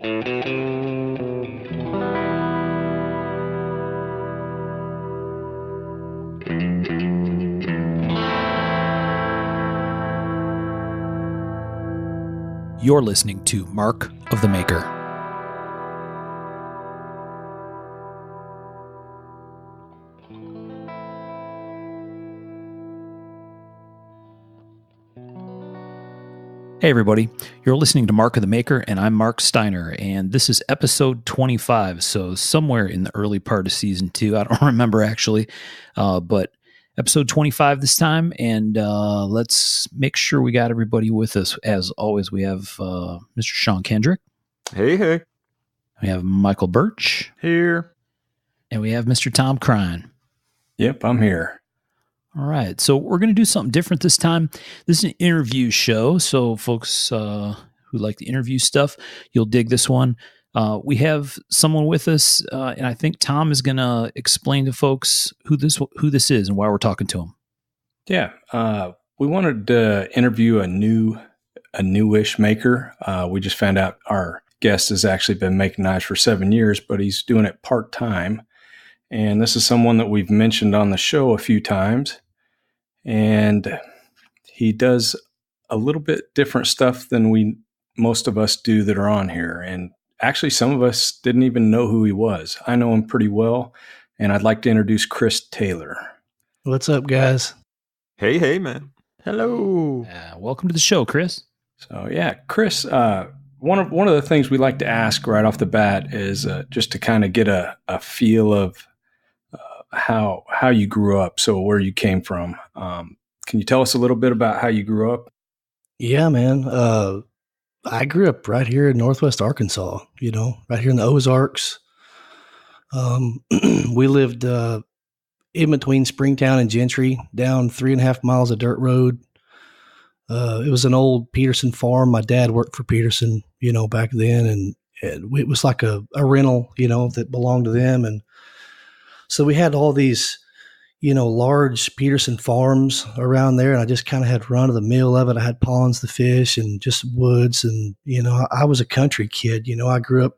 You're listening to Mark of the Maker. Hey everybody, you're listening to Mark of the Maker, and I'm Mark Steiner, and this is episode 25, so somewhere in the early part of season 2. I don't remember actually, but episode 25 this time, and let's make sure we got everybody with us. As always, we have Mr. Sean Kendrick. Hey, hey. We have Michael Birch. Here. And we have Mr. Tom Crine. Yep, I'm here. All right, so we're going to do something different this time. This is an interview show, so folks who like the interview stuff, you'll dig this one. We have someone with us, and I think Tom is going to explain to folks who this is and why we're talking to him. Yeah, we wanted to interview a newish maker. We just found out our guest has actually been making knives for 7 years, but he's doing it part-time. And this is someone that we've mentioned on the show a few times. And he does a little bit different stuff than most of us do that are on here. And actually, some of us didn't even know who he was. I know him pretty well, and I'd like to introduce Chris Taylor. What's up, guys? Hey, hey, man. Hello. Welcome to the show, Chris. So, yeah, Chris, one of the things we like to ask right off the bat is just to kind of get a feel of how you grew up, so where you came from. Can you tell us a little bit about how you grew up? Yeah, man. I grew up right here in Northwest Arkansas, right here in the Ozarks. We lived in between Springtown and Gentry, down 3.5 miles of dirt road. It was an old Peterson farm. My dad worked for Peterson, back then, and it was like a rental, that belonged to them. And so we had all these, large Peterson farms around there, and I just kind of had run of the mill of it. I had ponds to fish and just woods, and I was a country kid. I grew up,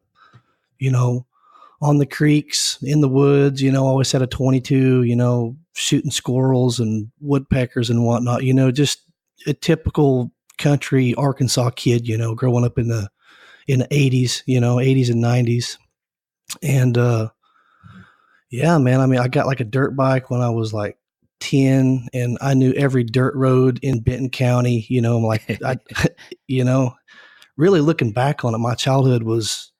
on the creeks, in the woods. Always had a 22. Shooting squirrels and woodpeckers and whatnot. Just a typical country Arkansas kid. Growing up in the 80s, 80s and 90s, and yeah, man. I mean, I got like a dirt bike when I was like 10, and I knew every dirt road in Benton County. Really looking back on it, my childhood was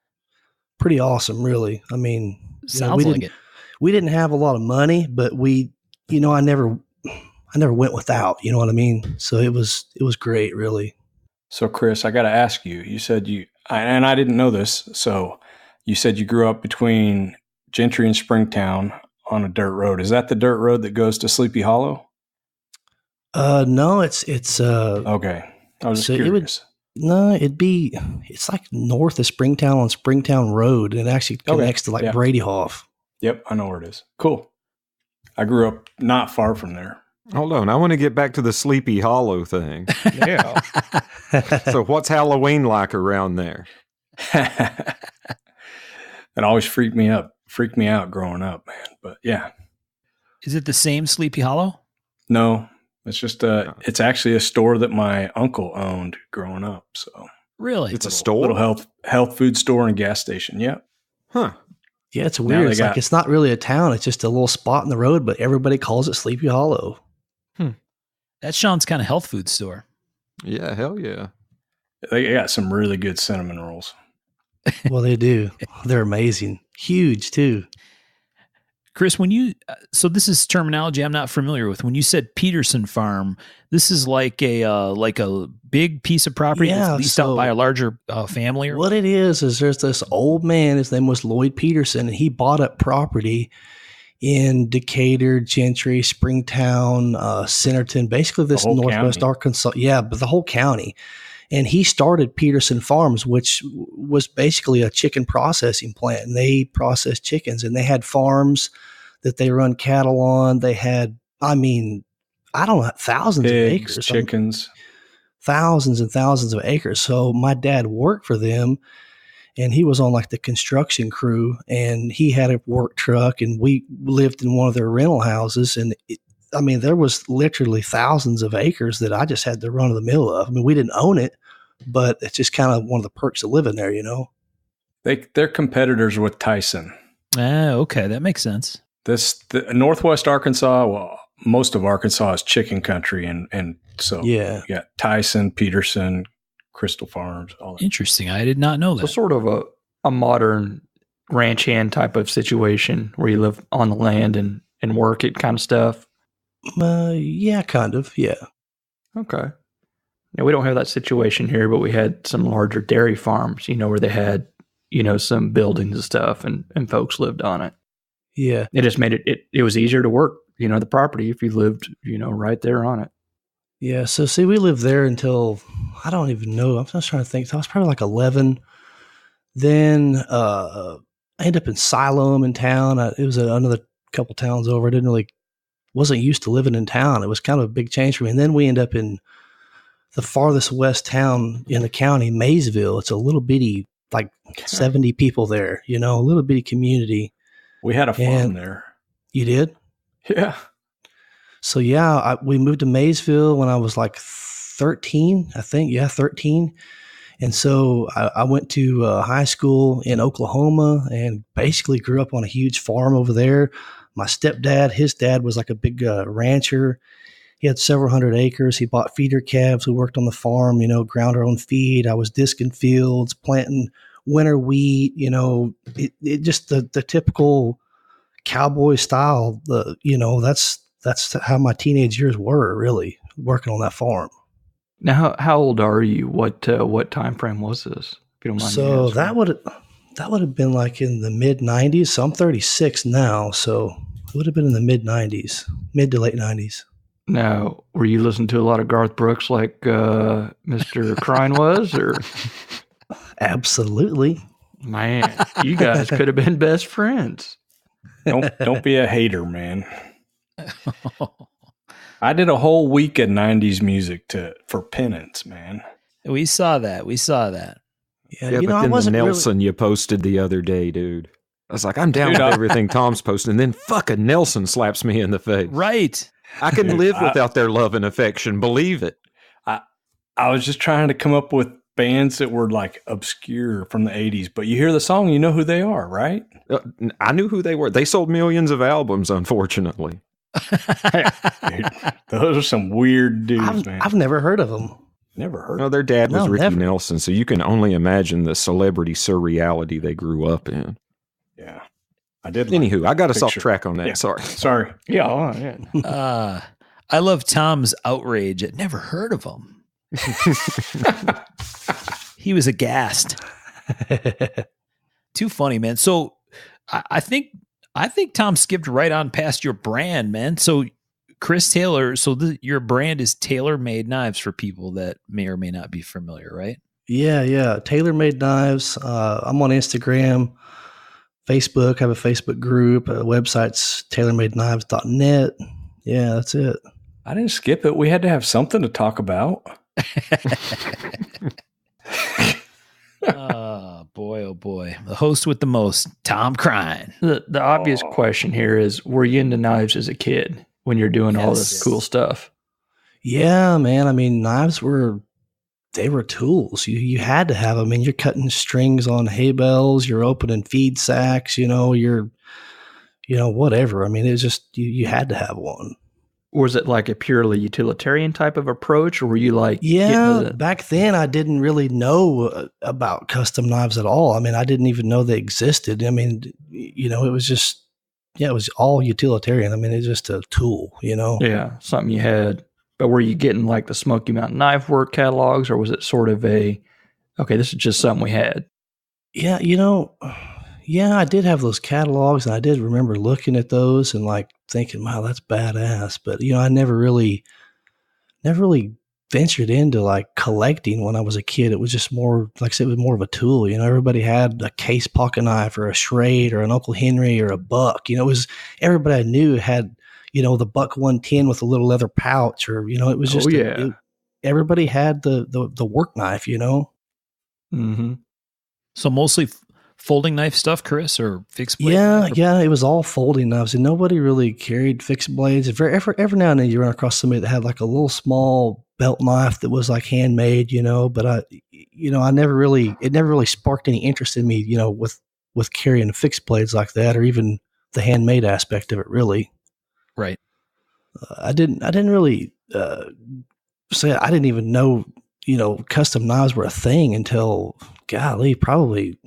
pretty awesome. Really, I mean, Sounds like it. We didn't have a lot of money, but I never went without. You know what I mean? So it was great, really. So, Chris, I got to ask you. You said and I didn't know this. So, you said you grew up between Gentry and Springtown on a dirt road. Is that the dirt road that goes to Sleepy Hollow? No, it's okay. I was just curious. It's like north of Springtown on Springtown Road, and it actually connects to Brady Hoff. Yep, I know where it is. Cool. I grew up not far from there. Hold on, I want to get back to the Sleepy Hollow thing. Yeah. So what's Halloween like around there? It always freaked me out growing up, man. But yeah. Is it the same Sleepy Hollow? No, it's just it's actually a store that my uncle owned growing up. So really, it's a store, little health food store and gas station. Yeah. Huh. Yeah, it's weird. It's like it's not really a town. It's just a little spot in the road, but everybody calls it Sleepy Hollow. That's Sean's kind of health food store. Yeah, hell yeah. They got some really good cinnamon rolls. Well, they do. They're amazing. Huge, too. Chris, so this is terminology I'm not familiar with. When you said Peterson Farm, this is like a big piece of property that's leased out by a larger family? What it is there's this old man, his name was Lloyd Peterson, and he bought up property in Decatur, Gentry, Springtown, Centerton, basically this Northwest Arkansas. Yeah, but the whole county. And he started Peterson Farms, which was basically a chicken processing plant. And they processed chickens, and they had farms that they run cattle on. They had, thousands of acres. Chickens. Thousands and thousands of acres. So my dad worked for them, and he was on like the construction crew, and he had a work truck, and we lived in one of their rental houses. And there was literally thousands of acres that I just had to run of the mill of. I mean, we didn't own it, but it's just kind of one of the perks of living there, you know? They're competitors with Tyson. Okay. That makes sense. The Northwest Arkansas, well, most of Arkansas is chicken country. And so yeah, you got Tyson, Peterson, Crystal Farms, all that. Interesting. I did not know that. So sort of a modern ranch hand type of situation where you live on the land and work it kind of stuff. Yeah, kind of. Yeah. Okay. Now we don't have that situation here, but we had some larger dairy farms, where they had, some buildings and stuff and folks lived on it. Yeah. It just made it was easier to work, the property if you lived, right there on it. Yeah. So see, we lived there until, I don't even know. I'm just trying to think. I was probably like 11. Then I ended up in Siloam in town. It was another couple towns over. I wasn't used to living in town. It was kind of a big change for me. And then we end up in the farthest west town in the county, Maysville. It's a little bitty, like 70 people there, a little bitty community. We had a farm there. You did? Yeah. So yeah, we moved to Maysville when I was like 13, I think. Yeah, 13. And so I went to high school in Oklahoma and basically grew up on a huge farm over there. My stepdad, his dad was like a big rancher. He had several hundred acres. He bought feeder calves. We worked on the farm, ground our own feed. I was disking fields, planting winter wheat, it just the typical cowboy style. That's how my teenage years were, really, working on that farm. Now, how old are you? What time frame was this? If you don't mind. So that would have been like in the mid 90s. So I'm 36 now, so it would have been in the mid 90s, mid to late 90s. Now, were you listening to a lot of Garth Brooks like Mr. Crine was, or? Absolutely. Man, you guys could have been best friends. Don't be a hater, man. I did a whole week of 90s music for penance, man. We saw that. Yeah, but then the Nelson you posted the other day, dude. I was like, I'm down with everything Tom's posting, and then fucking Nelson slaps me in the face. Right. I can live without their love and affection. Believe it. I was just trying to come up with bands that were like obscure from the 80s, but you hear the song, you know who they are, right? I knew who they were. They sold millions of albums, unfortunately. Dude, those are some weird dudes, man. I've never heard of them. Never heard. No, their dad was Ricky never. Nelson, so you can only imagine the celebrity surreality they grew up in. Yeah, I did. Anywho, I got us off track on that. Yeah. Sorry. Yeah. I love Tom's outrage at never heard of him. He was aghast. Too funny, man. So I think Tom skipped right on past your brand, man. So Chris Taylor, your brand is Tailor Made Knives for people that may or may not be familiar, right? Yeah. Tailor Made Knives. I'm on Instagram, Facebook. I have a Facebook group. Website's tailormadeknives.net. Yeah, that's it. I didn't skip it. We had to have something to talk about. Oh boy. The host with the most, Tom Crine. The obvious question here is, were you into knives as a kid when you're doing all this cool stuff? Yeah, man. I mean, knives were tools. You had to have them. I mean, you're cutting strings on hay bales, you're opening feed sacks, you're whatever. I mean, it's just, you had to have one. Was it like a purely utilitarian type of approach, or were you like, back then I didn't really know about custom knives at all. I mean, I didn't even know they existed. I mean, it was just, it was all utilitarian. I mean, it's just a tool, Yeah, something you had. But were you getting like the Smoky Mountain Knife Work catalogs, or was it sort of this is just something we had? Yeah, I did have those catalogs, and I did remember looking at those and like thinking, wow, that's badass. But, I never really ventured into like collecting when I was a kid. It was just more, like I said, it was more of a tool. Everybody had a case pocket knife or a Schrade or an Uncle Henry or a Buck. It was, everybody I knew had, the Buck 110 with a little leather pouch, or, it was just, everybody had the work knife, Mm-hmm. So mostly folding knife stuff, Chris, or fixed blade? Yeah, it was all folding knives, and nobody really carried fixed blades. Every now and then you run across somebody that had like a little small belt knife that was like handmade, but it never really sparked any interest in me, with carrying fixed blades like that, or even the handmade aspect of it, really. Right. I didn't really say I didn't even know, custom knives were a thing until, golly, probably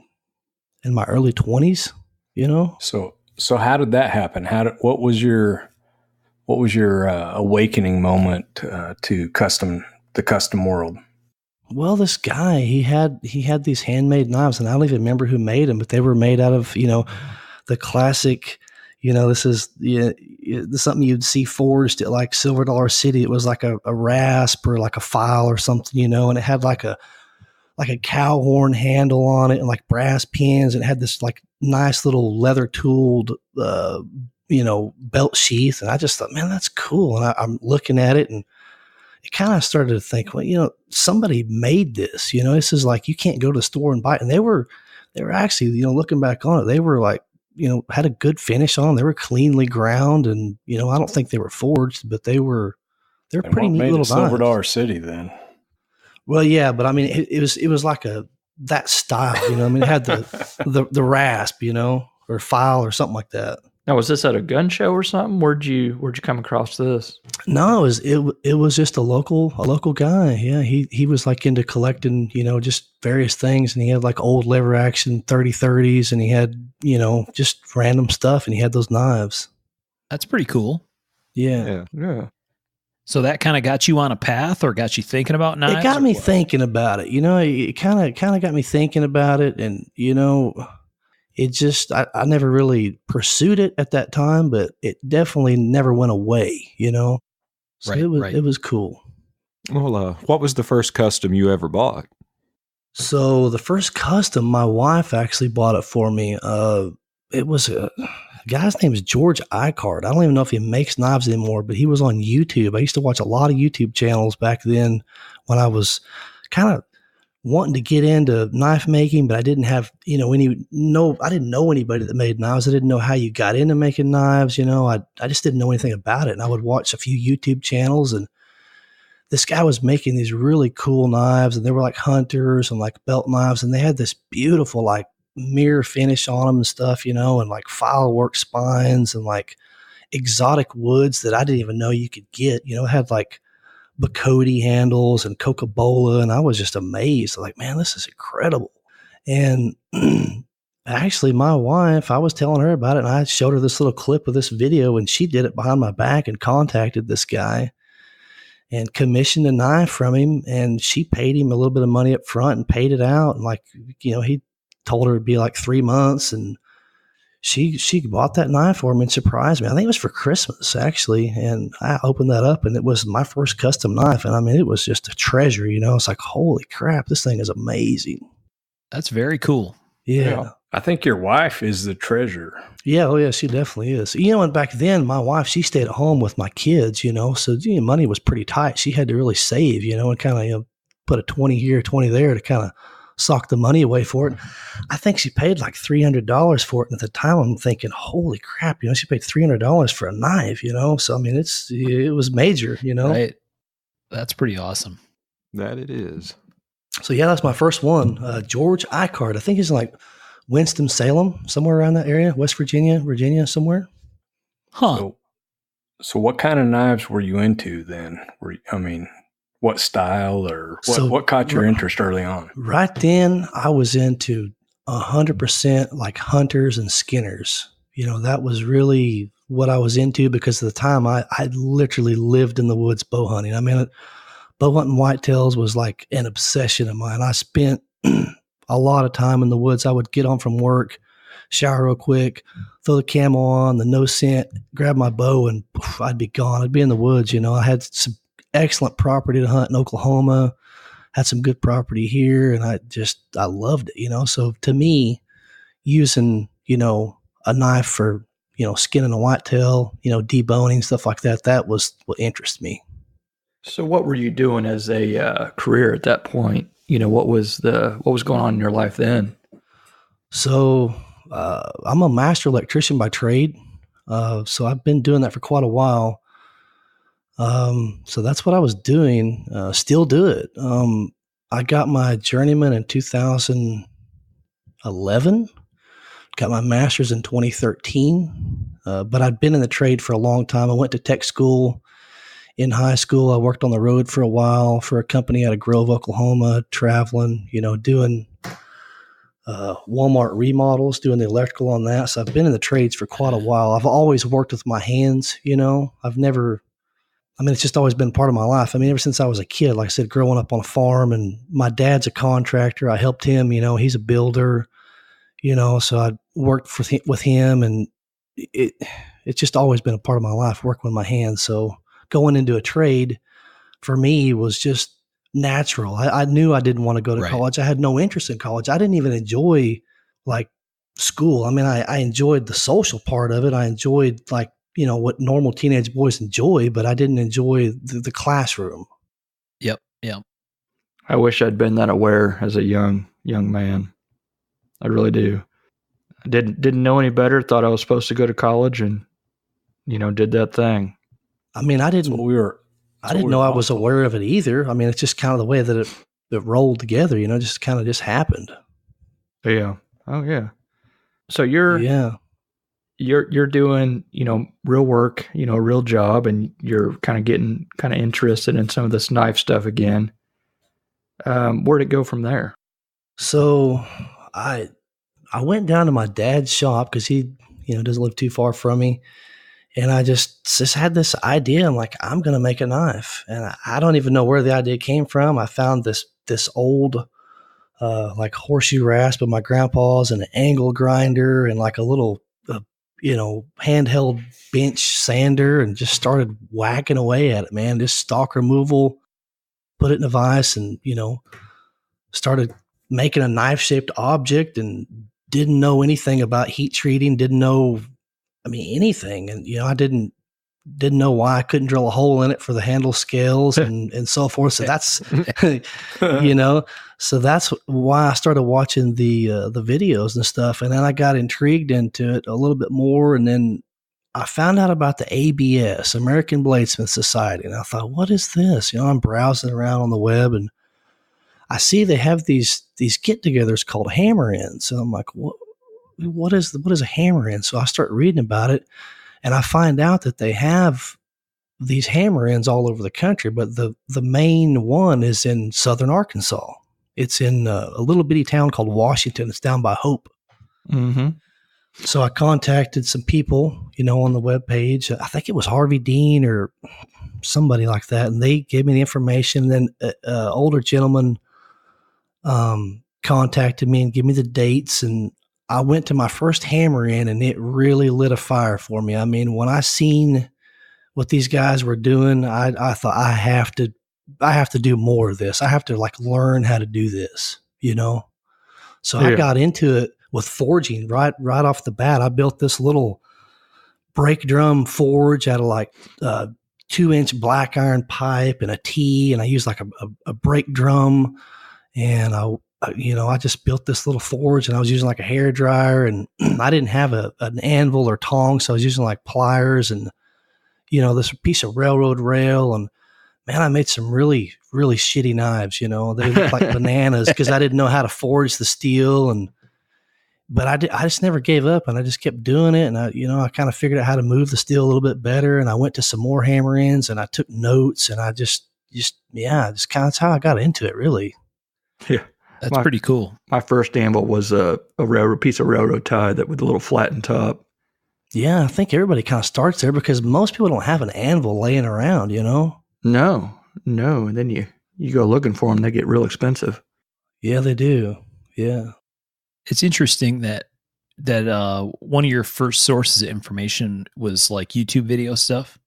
in my early 20s, So how did that happen? What was your awakening moment to the custom world? Well, this guy, he had these handmade knives, and I don't even remember who made them, but they were made out of, the classic, this is something you'd see forged at like Silver Dollar City. It was like a rasp or like a file or something, and it had like a cow horn handle on it and like brass pins, and it had this like nice little leather tooled, belt sheath. And I just thought, man, that's cool. And I'm looking at it, and it kind of started to think, well, somebody made this, this is like, you can't go to the store and buy it. And they were actually, looking back on it, they were like, had a good finish on them. They were cleanly ground, and, I don't think they were forged, but they're pretty neat little knives. Silver Dollar City then. Well, yeah, but I mean, it was like that style, it had the rasp, or file or something like that. Now, was this at a gun show or something? Where'd you come across this? No, it was just a local guy. Yeah, he was like into collecting, just various things, and he had like old lever action 30-30s, and he had, just random stuff, and he had those knives. That's pretty cool. Yeah. So that kind of got you on a path, or got you thinking about knives? It got me thinking about it. It kind of got me thinking about it, and it just I never really pursued it at that time, but it definitely never went away. So right, it was cool. Well, what was the first custom you ever bought? So the first custom, my wife actually bought it for me. It was a guy's name is George Icard. I don't even know if he makes knives anymore, but he was on YouTube. I used to watch a lot of YouTube channels back then when I was kind of wanting to get into knife making, but I didn't have, I didn't know anybody that made knives. I didn't know how you got into making knives. I just didn't know anything about it. And I would watch a few YouTube channels, and this guy was making these really cool knives, and they were like hunters and like belt knives. And they had this beautiful, like, mirror finish on them and stuff, and like file work spines and like exotic woods that I didn't even know you could get. It had like Bacote handles and Coca-Cola, and I was just amazed. Like, man, this is incredible. And actually, my wife, I was telling her about it, and I showed her this little clip of this video, and she did it behind my back and contacted this guy and commissioned a knife from him, and she paid him a little bit of money up front and paid it out. And like, he told her it'd be like 3 months, and she bought that knife for me and surprised me. I think it was for Christmas, actually. And I opened that up, and it was my first custom knife. And I mean, it was just a treasure, It's like, holy crap, this thing is amazing. That's very cool. Yeah. I think your wife is the treasure. Yeah. Oh yeah, she definitely is. And back then my wife, she stayed at home with my kids, so money was pretty tight. She had to really save, and kind of, put a 20 here, 20 there to kind of sock the money away for it. I think she paid like $300 for it. And at the time I'm thinking, holy crap, she paid $300 for a knife, So, I mean, it was major, Right. That's pretty awesome. That it is. So yeah, that's my first one. George Icard. I think he's in like Winston-Salem, somewhere around that area, West Virginia, somewhere. Huh. So what kind of knives were you into then? What style or what caught your interest early on? Right then, I was into 100% like hunters and skinners. That was really what I was into, because at the time I literally lived in the woods bow hunting. I mean, bow hunting whitetails was like an obsession of mine. I spent a lot of time in the woods. I would get home from work, shower real quick, throw the camo on, the no scent, grab my bow, and poof, I'd be gone. I'd be in the woods. I had some excellent property to hunt in Oklahoma, had some good property here, and I loved it, So to me, using, a knife for, skinning a whitetail, deboning, stuff like that, that was what interested me. So what were you doing as a career at that point? What was going on in your life then? So I'm a master electrician by trade. So I've been doing that for quite a while. So that's what I was doing. Still do it. I got my journeyman in 2011. Got my master's in 2013. But I'd been in the trade for a long time. I went to tech school in high school. I worked on the road for a while for a company out of Grove, Oklahoma, traveling, doing Walmart remodels, doing the electrical on that. So I've been in the trades for quite a while. I've always worked with my hands, it's just always been part of my life. Ever since I was a kid, like I said, growing up on a farm, and my dad's a contractor. I helped him, he's a builder, so I worked with him, and it's just always been a part of my life, working with my hands. So going into a trade for me was just natural. I knew I didn't want to go to college. I had no interest in college. I didn't even enjoy like school. I enjoyed the social part of it. I enjoyed what normal teenage boys enjoy, but I didn't enjoy the classroom. Yep. I wish I'd been that aware as a young man. I really do. I didn't know any better. Thought I was supposed to go to college, and did that thing. I didn't know I was aware of it either. It's just kind of the way that it rolled together. Just kind of just happened. Yeah. Oh yeah. So you're doing, real work, a real job, and you're kind of getting interested in some of this knife stuff again. Where'd it go from there? So I went down to my dad's shop because he, doesn't live too far from me. And I just had this idea. I'm like, I'm going to make a knife. And I don't even know where the idea came from. I found this old, like horseshoe rasp of my grandpa's, and an angle grinder, and like a little, handheld bench sander, and just started whacking away at it, man. Just stock removal, put it in a vise, and, started making a knife shaped object, and didn't know anything about heat treating, didn't know, anything. And, I didn't know why I couldn't drill a hole in it for the handle scales and so forth. So that's, so that's why I started watching the videos and stuff. And then I got intrigued into it a little bit more. And then I found out about the ABS, American Bladesmith Society. And I thought, what is this? I'm browsing around on the web, and I see they have these get-togethers called hammer-ins. So I'm like, what is a hammer-in? So I start reading about it, and I find out that they have these hammer-ins all over the country, but the main one is in southern Arkansas. It's in a little bitty town called Washington. It's down by Hope. Mm-hmm. So I contacted some people, on the webpage. I think it was Harvey Dean or somebody like that, and they gave me the information. And then an older gentleman contacted me and gave me the dates, and I went to my first hammer-in, and it really lit a fire for me. When I seen what these guys were doing, I thought I have to do more of this. I have to learn how to do this, So I got into it with forging right off the bat. I built this little brake drum forge out of 2-inch black iron pipe and a T, and I used a brake drum, and I just built this little forge, and I was using a hair dryer, and I didn't have an anvil or tongs, so I was using pliers and, this piece of railroad rail. And man, I made some really, really shitty knives. They looked like bananas because I didn't know how to forge the steel. But I just never gave up, and I just kept doing it. And I kind of figured out how to move the steel a little bit better. And I went to some more hammer-ins, and I took notes, and I just kind of, that's how I got into it, really. Yeah. That's pretty cool. My first anvil was a railroad piece of railroad tie that with a little flattened top. Yeah, I think everybody kind of starts there because most people don't have an anvil laying around, No. And then you go looking for them, they get real expensive. Yeah, they do. Yeah. It's interesting that one of your first sources of information was YouTube video stuff.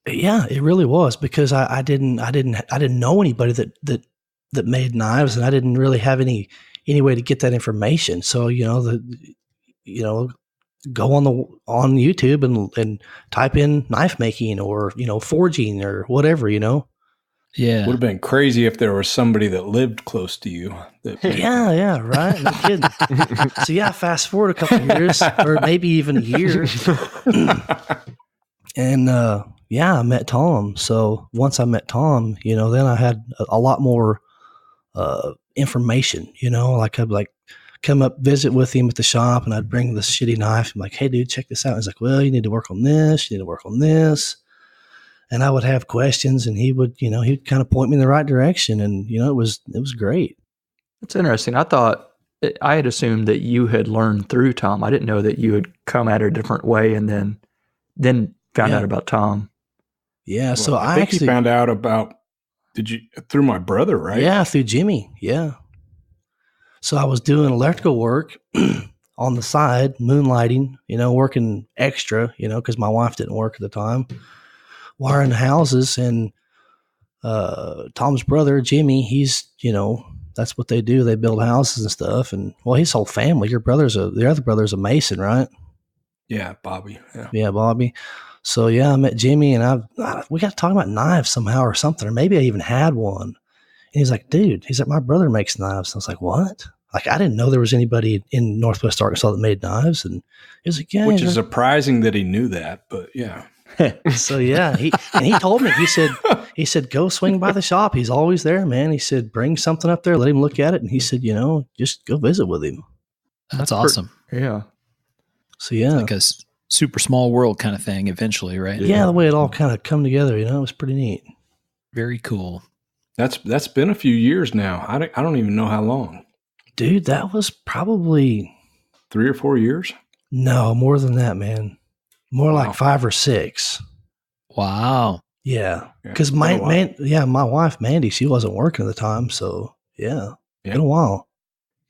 Yeah, it really was, because I didn't know anybody that made knives, and I didn't really have any way to get that information. So, go on YouTube and type in knife making or, forging or whatever, Yeah. Would have been crazy if there was somebody that lived close to you. Yeah, right. No kidding. So yeah, fast forward a couple of years, or maybe even a year. And I met Tom. So once I met Tom, then I had a lot more information, like I'd come up, visit with him at the shop, and I'd bring this shitty knife. I'm like, hey dude, check this out. He's like, well, you need to work on this. You need to work on this. And I would have questions, and he would, he'd kind of point me in the right direction. And, it was great. That's interesting. I had assumed that you had learned through Tom. I didn't know that you had come at it a different way and then found out about Tom. Yeah. Well, so I think you found out about, through my brother, right? Yeah. Through Jimmy. Yeah. So I was doing electrical work on the side, moonlighting, working extra, cause my wife didn't work at the time, wiring houses. And, Tom's brother, Jimmy, he's, that's what they do. They build houses and stuff. And well, his whole family, the other brother's a mason, right? Yeah. Bobby. Yeah. Bobby. So yeah, I met Jimmy, and we got to talk about knives somehow or something, or maybe I even had one. And he's like, dude, my brother makes knives. And I was like, what? Like, I didn't know there was anybody in Northwest Arkansas that made knives. And he was like, yeah. Which is surprising that he knew that, but yeah. So yeah, he told me, he said, go swing by the shop. He's always there, man. He said, bring something up there, let him look at it. And he said, just go visit with him. That's awesome. Yeah. So yeah. Like a super small world kind of thing eventually, right? Yeah. The way it all kind of come together, it was pretty neat. Very cool. That's been a few years now. I don't even know how long. Dude, that was probably 3 or 4 years. No, more than that, man. More like 5 or 6. Wow. Yeah. Because my wife, Mandy, she wasn't working at the time. So yeah. Been a while.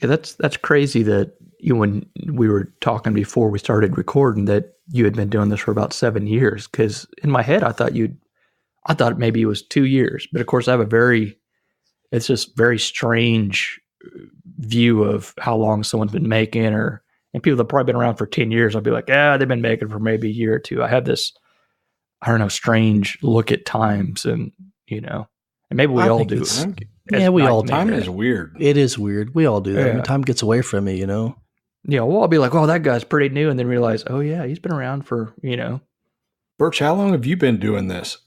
Yeah, that's crazy that when we were talking before we started recording that you had been doing this for about 7 years. Because in my head, I thought maybe it was 2 years. But of course, I have it's just very strange view of how long someone's been making, and people that have probably been around for 10 years, I'll be like, they've been making for maybe a year or two. I have this, I don't know, strange look at times, and maybe we all do. Yeah, we all do. Time is weird. It is weird. We all do that. Yeah. Time gets away from it, Yeah, well, I'll be like, that guy's pretty new, and then realize, oh yeah, he's been around for, Birch, how long have you been doing this?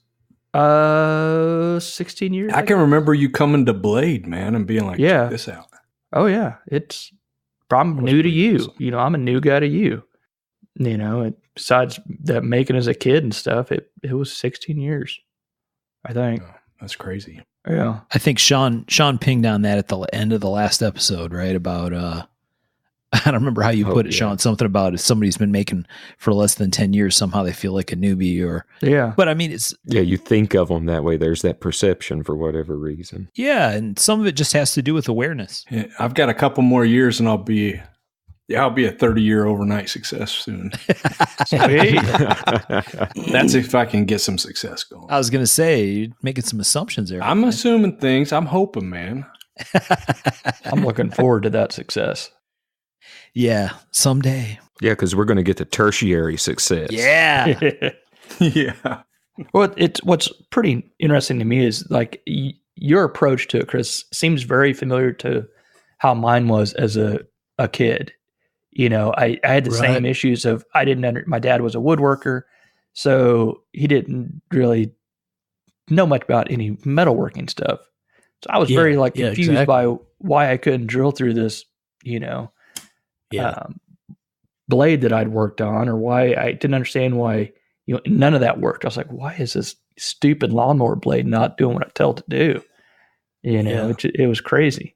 16 years. I can remember you coming to Blade, man, and being like, check this out. Oh yeah, I'm new to you. Awesome. I'm a new guy to you. Besides that, making as a kid and stuff, it was 16 years, I think. Oh, that's crazy. Yeah, I think Sean pinged on that at the end of the last episode, right? About I don't remember how you put it, Sean. Something about if somebody's been making for less than 10 years, somehow they feel like a newbie, or But I mean, it's you think of them that way. There's that perception for whatever reason. Yeah, and some of it just has to do with awareness. Yeah, I've got a couple more years, and I'll be a 30-year overnight success soon. That's if I can get some success going. I was going to say, you're making some assumptions there. I'm assuming things. I'm hoping, man. I'm looking forward to that success. Yeah, someday. Yeah, because we're going to get to tertiary success. Yeah. Yeah. Well, what's pretty interesting to me is like your approach to it, Chris, seems very familiar to how mine was as a kid. I had the same issues of my dad was a woodworker, so he didn't really know much about any metalworking stuff. So I was very confused by why I couldn't drill through this, blade that I'd worked on, or why I didn't understand why, none of that worked. I was like, why is this stupid lawnmower blade not doing what I tell it to do? It was crazy.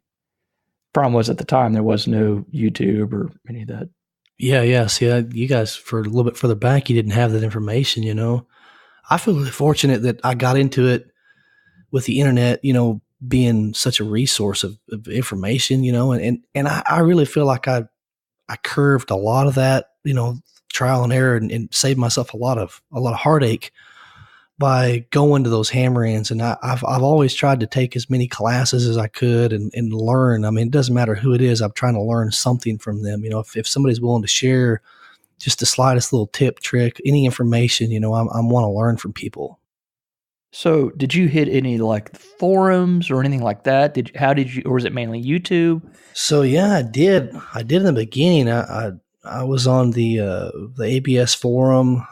Problem was, at the time, there was no YouTube or any of that. Yeah. See, you guys, for a little bit further back, you didn't have that information, I feel really fortunate that I got into it with the internet, being such a resource of information, and I really feel like I curved a lot of that, trial and error, and saved myself a lot of heartache by going to those hammer-ins. And I've always tried to take as many classes as I could and learn. I mean, it doesn't matter who it is. I'm trying to learn something from them. If somebody's willing to share just the slightest little tip, trick, any information, I want to learn from people. So, did you hit any like forums or anything like that? Or was it mainly YouTube? So yeah, I did. I did in the beginning. I was on the ABS forum,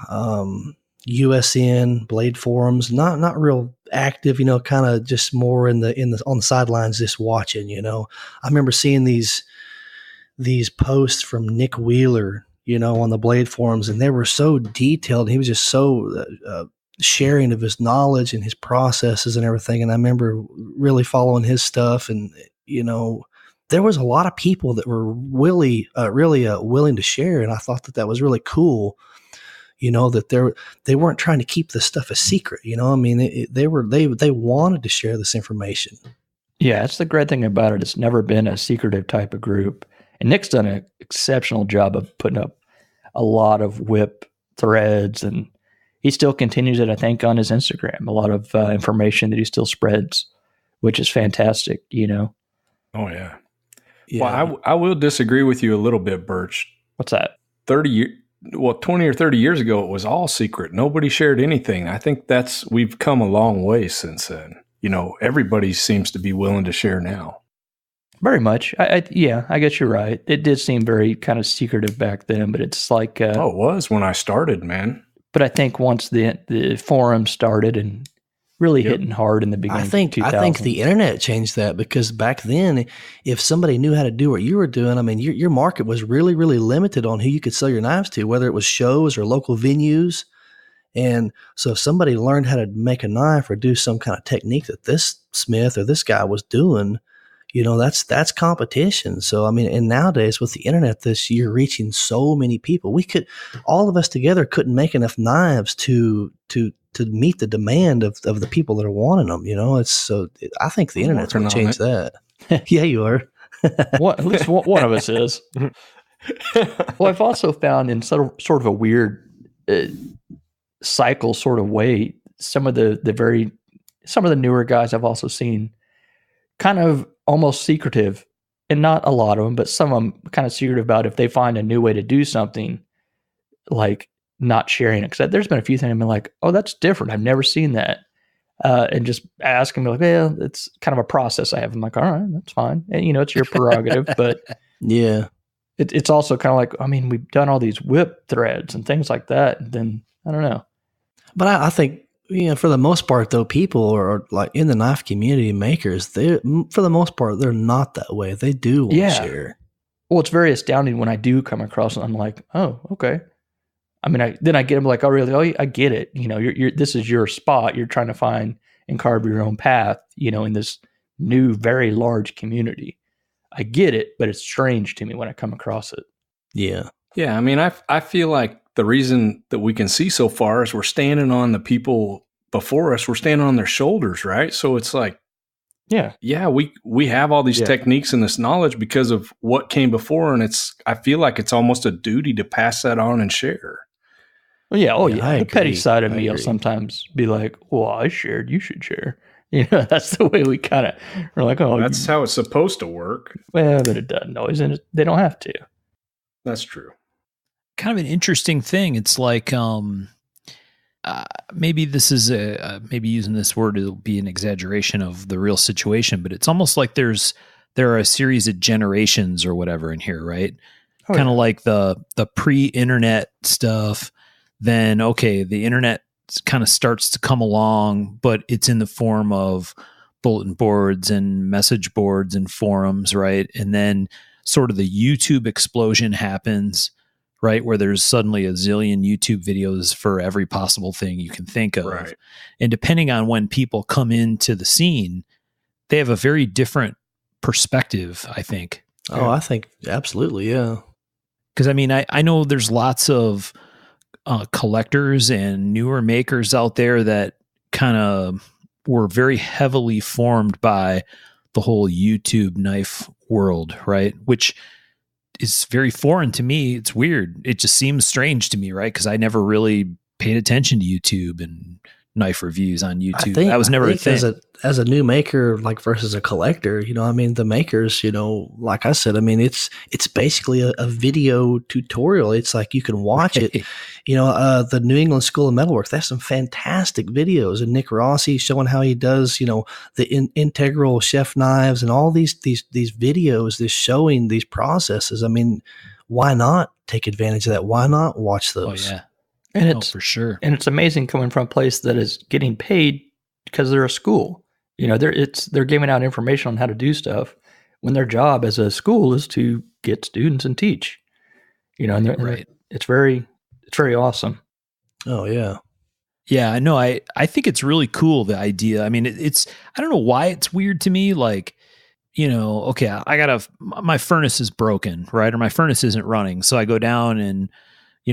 USN Blade forums. Not real active, kind of just more on the sidelines, just watching. I remember seeing these posts from Nick Wheeler, on the Blade forums, and they were so detailed. He was just so sharing of his knowledge and his processes and everything. And I remember really following his stuff, and there was a lot of people that were really willing to share, and I thought that was really cool. That they weren't trying to keep this stuff a secret. I mean, they wanted to share this information. Yeah, that's the great thing about it. It's never been a secretive type of group, and Nick's done an exceptional job of putting up a lot of WIP threads, and he still continues it, I think, on his Instagram. A lot of information that he still spreads, which is fantastic. Oh yeah. Well, I will disagree with you a little bit, Birch. What's that? 20 or 30 years ago, it was all secret. Nobody shared anything. I think we've come a long way since then. Everybody seems to be willing to share now. Very much. I guess you're right. It did seem very kind of secretive back then, but it's like... it was when I started, man. But I think once the forum started and really hitting hard in the beginning of 2000s. I think the internet changed that, because back then, if somebody knew how to do what you were doing, I mean, your market was really, really limited on who you could sell your knives to, whether it was shows or local venues. And so if somebody learned how to make a knife or do some kind of technique that this smith or this guy was doing, that's competition. So, I mean, and nowadays with the internet, you're reaching so many people. All of us together couldn't make enough knives to meet the demand of the people that are wanting them. I think the internet's going to change that. Yeah, you are. At least one of us is. Well, I've also found in sort of a weird cycle sort of way, some of the newer guys I've also seen kind of almost secretive, and not a lot of them, but some of them kind of secretive about if they find a new way to do something, like not sharing it. Because there's been a few things I've been like, oh, that's different. I've never seen that. And just asking me like, well, it's kind of a process I have. I'm like, all right, that's fine. And, it's your prerogative. But yeah, it's also kind of like, I mean, we've done all these WIP threads and things like that. And then I don't know. But I think, for the most part, though, people are like in the knife community, makers, for the most part, they're not that way. They do want to share. Well, it's very astounding when I do come across it. I'm like, oh, okay. I mean, then I get them like, oh, really? Oh, I get it. This is your spot. You're trying to find and carve your own path, in this new, very large community. I get it, but it's strange to me when I come across it. Yeah. Yeah. I mean, I feel like the reason that we can see so far is we're standing on the people before us. We're standing on their shoulders, right? So it's like, we have all these techniques and this knowledge because of what came before, and I feel like it's almost a duty to pass that on and share. Well, yeah. The petty side of me will sometimes be like, well, I shared, you should share. That's the way we kind of are like, oh, that's how it's supposed to work. Well, but it doesn't always, and they don't have to. That's true. Kind of an interesting thing. It's like, maybe this is maybe using this word, it'll be an exaggeration of the real situation, but it's almost like there are a series of generations or whatever in here, right? Kind of like the pre-internet stuff. Then, okay, the internet kind of starts to come along, but it's in the form of bulletin boards and message boards and forums, right? And then sort of the YouTube explosion happens, right? Where there's suddenly a zillion YouTube videos for every possible thing you can think of. Right. And depending on when people come into the scene, they have a very different perspective, I think. Oh, I think absolutely. Yeah. Because I mean, I know there's lots of collectors and newer makers out there that kind of were very heavily formed by the whole YouTube knife world, right? Which is very foreign to me. It's weird. It just seems strange to me, right? Because I never really paid attention to YouTube and knife reviews on YouTube. That was never a thing. As a new maker, like versus a collector, I mean, the makers, like I said, I mean, it's basically a video tutorial. It's like you can watch it, the New England School of Metalworks, that's some fantastic videos. And Nick Rossi showing how he does, the integral chef knives and all these videos, this showing these processes. I mean, why not take advantage of that? Why not watch those? Oh, yeah. And it's for sure. And it's amazing coming from a place that is getting paid because they're a school. They're giving out information on how to do stuff when their job as a school is to get students and teach. Right. It's very awesome. Oh yeah. Yeah, I know. I think it's really cool, the idea. I mean, it's I don't know why it's weird to me. Like, okay, my furnace is broken, right? Or my furnace isn't running. So I go down and,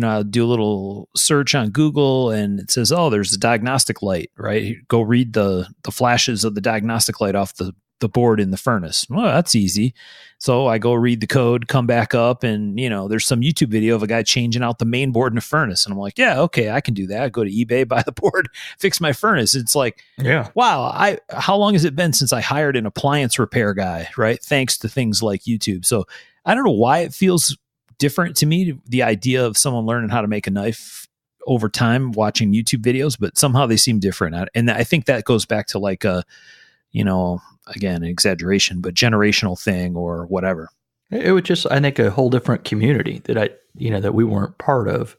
I'll do a little search on Google and it says, oh, there's a diagnostic light, right? Go read the flashes of the diagnostic light off the board in the furnace. Well, that's easy. So I go read the code, come back up, and there's some YouTube video of a guy changing out the main board in a furnace. And I'm like, yeah, okay, I can do that. I go to eBay, buy the board, fix my furnace. It's like, yeah, wow, how long has it been since I hired an appliance repair guy, right? Thanks to things like YouTube. So I don't know why it feels different to me, the idea of someone learning how to make a knife over time watching YouTube videos, but somehow they seem different. And I think that goes back to like a, again, an exaggeration, but generational thing or whatever. It was just, I think, a whole different community that that we weren't part of.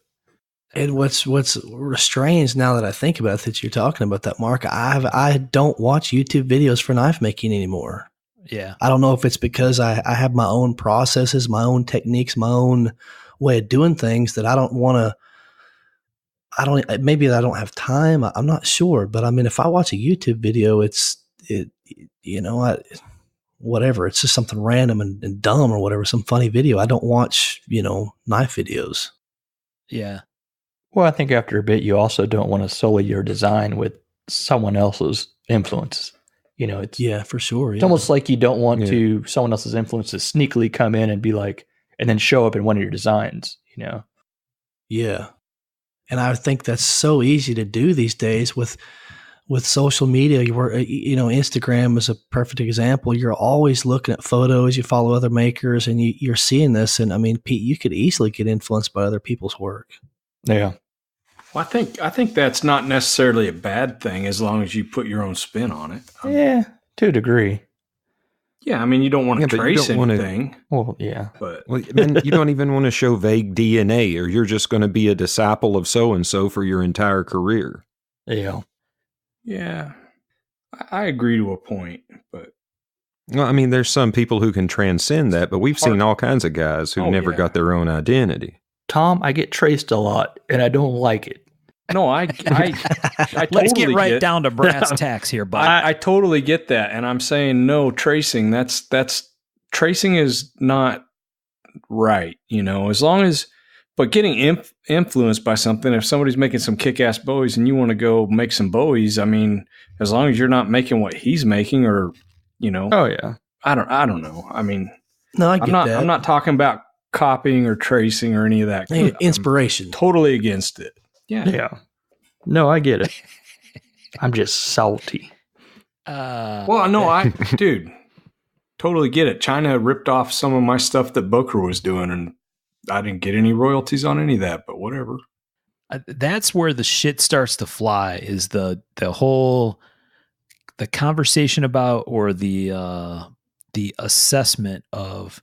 And what's strange now that I think about it, that you're talking about that, Mark, I don't watch YouTube videos for knife making anymore. Yeah. I don't know if it's because I have my own processes, my own techniques, my own way of doing things that I don't want to, maybe I don't have time. I'm not sure. But I mean, if I watch a YouTube video, whatever, it's just something random and dumb or whatever, some funny video. I don't watch, knife videos. Yeah. Well, I think after a bit, you also don't want to sully your design with someone else's influence. Yeah, for sure. It's almost like you don't want to someone else's influence to sneakily come in and be like, and then show up in one of your designs, Yeah. And I think that's so easy to do these days with social media. Instagram is a perfect example. You're always looking at photos, you follow other makers, and you're seeing this. And I mean, Pete, you could easily get influenced by other people's work. Yeah. Well, I think that's not necessarily a bad thing as long as you put your own spin on it. Yeah, to a degree. Yeah, I mean, you don't want to trace anything. Well, yeah. But then you don't even want to show vague DNA, or you're just going to be a disciple of so-and-so for your entire career. Yeah. Yeah. I agree to a point, but... Well, I mean, there's some people who can transcend that, but we've seen all kinds of guys who never got their own identity. Tom, I get traced a lot, and I don't like it. No, I Let's get right down to brass tacks here, bud. I totally get that, and I'm saying no tracing. That's tracing is not right, as long as. But getting influenced by something, if somebody's making some kick-ass Bowies and you want to go make some Bowies, I mean, as long as you're not making what he's making, or Oh yeah, I don't know. I mean, no, I get that. I'm not talking about copying or tracing or any of that. Inspiration. I'm totally against it. Yeah. Yeah. No, I get it. I'm just salty. Well, no, dude, totally get it. China ripped off some of my stuff that Booker was doing, and I didn't get any royalties on any of that, but whatever. That's where the shit starts to fly, is the whole, the conversation about, or the assessment of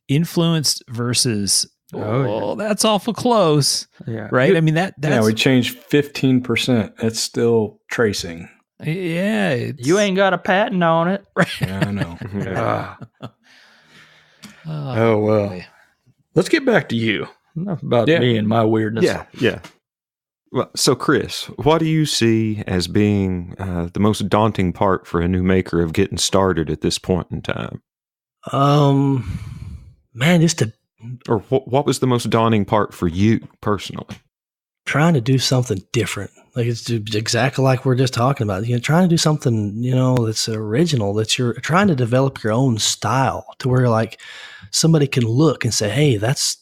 influenced versus, that's awful close. Yeah. Right. I mean, that's, we changed 15%. That's still tracing. Yeah. You ain't got a patent on it. Yeah, I know. Oh, well. Boy. Let's get back to you. Enough about me and my weirdness. Yeah. Well, so Chris, what do you see as being the most daunting part for a new maker of getting started at this point in time? Man, or what was the most daunting part for you personally? Trying to do something different. Like, it's exactly like we're just talking about. Trying to do something, that's original, that you're trying to develop your own style to where like somebody can look and say, hey, that's,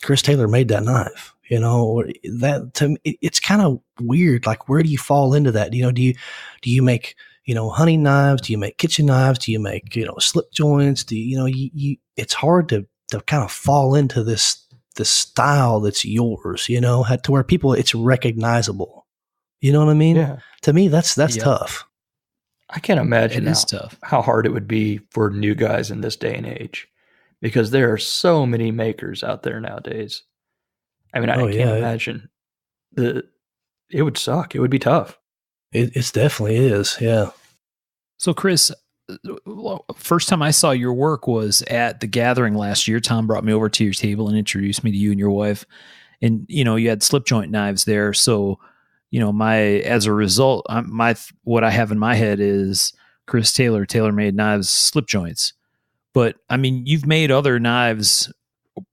Chris Taylor made that knife, that to me, it's kind of weird. Like, where do you fall into that? Do you make, hunting knives? Do you make kitchen knives? Do you make, slip joints? Do you it's hard to kind of fall into this the style that's yours, you know, to where people, it's recognizable. You know what I mean? Yeah. To me, that's tough. I can't imagine tough. how hard it would be for new guys in this day and age, because there are so many makers out there nowadays. I mean, I can't imagine it would suck. It would be tough. It definitely is. Yeah. So Chris, first time I saw your work was at the gathering last year. Tom brought me over to your table and introduced me to you and your wife, and, you know, you had slip joint knives there. So, you know, as a result, what I have in my head is Chris Taylor, TaylorMade Knives, slip joints. But I mean, you've made other knives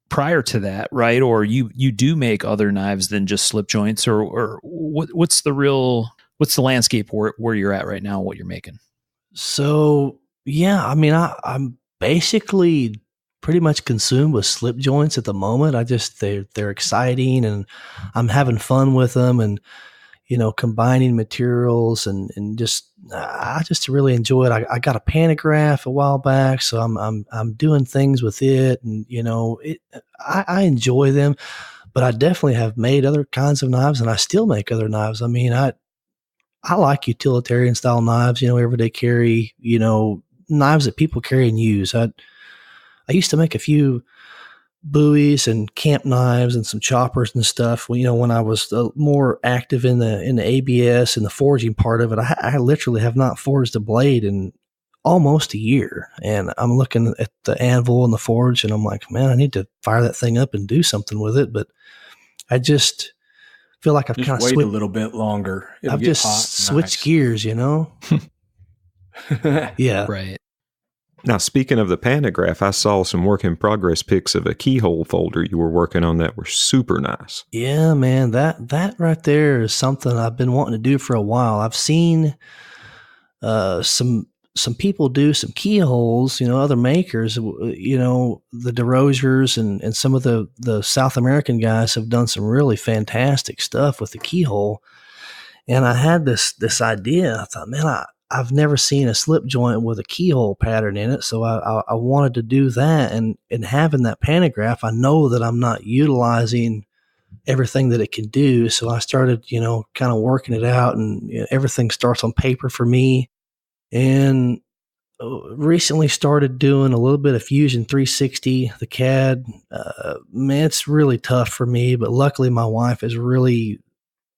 prior to that, right? Or you do make other knives than just slip joints, or what's the landscape where you're at right now, what you're making? So, yeah, I mean, I'm basically pretty much consumed with slip joints at the moment. They're exciting, and I'm having fun with them, and, you know, combining materials and I just really enjoy it. I got a pantograph a while back, so I'm doing things with it, and, you know, I enjoy them, but I definitely have made other kinds of knives, and I still make other knives. I mean, I like utilitarian style knives, you know, everyday carry, you know, knives that people carry and use. I used to make a few buoys and camp knives and some choppers and stuff. You know, when I was more active in the ABS and the forging part of it, I literally have not forged a blade in almost a year. And I'm looking at the anvil and the forge, and I'm like, man, I need to fire that thing up and do something with it. But I just feel like I've kind of wait a little bit longer. I've just switched gears, you know? Yeah. Right. Now, speaking of the pantograph, I saw some work in progress pics of a keyhole folder you were working on that were super nice. Yeah, man, that right there is something I've been wanting to do for a while. I've seen some people do some keyholes, you know, other makers, you know, the DeRosiers and some of the South American guys have done some really fantastic stuff with the keyhole. And I had this idea. I thought, man, I've never seen a slip joint with a keyhole pattern in it. So I wanted to do that. And having that pantograph, I know that I'm not utilizing everything that it can do. So I started, you know, kind of working it out, and, you know, everything starts on paper for me. And recently started doing a little bit of Fusion 360, the CAD. Man, it's really tough for me, but luckily my wife is really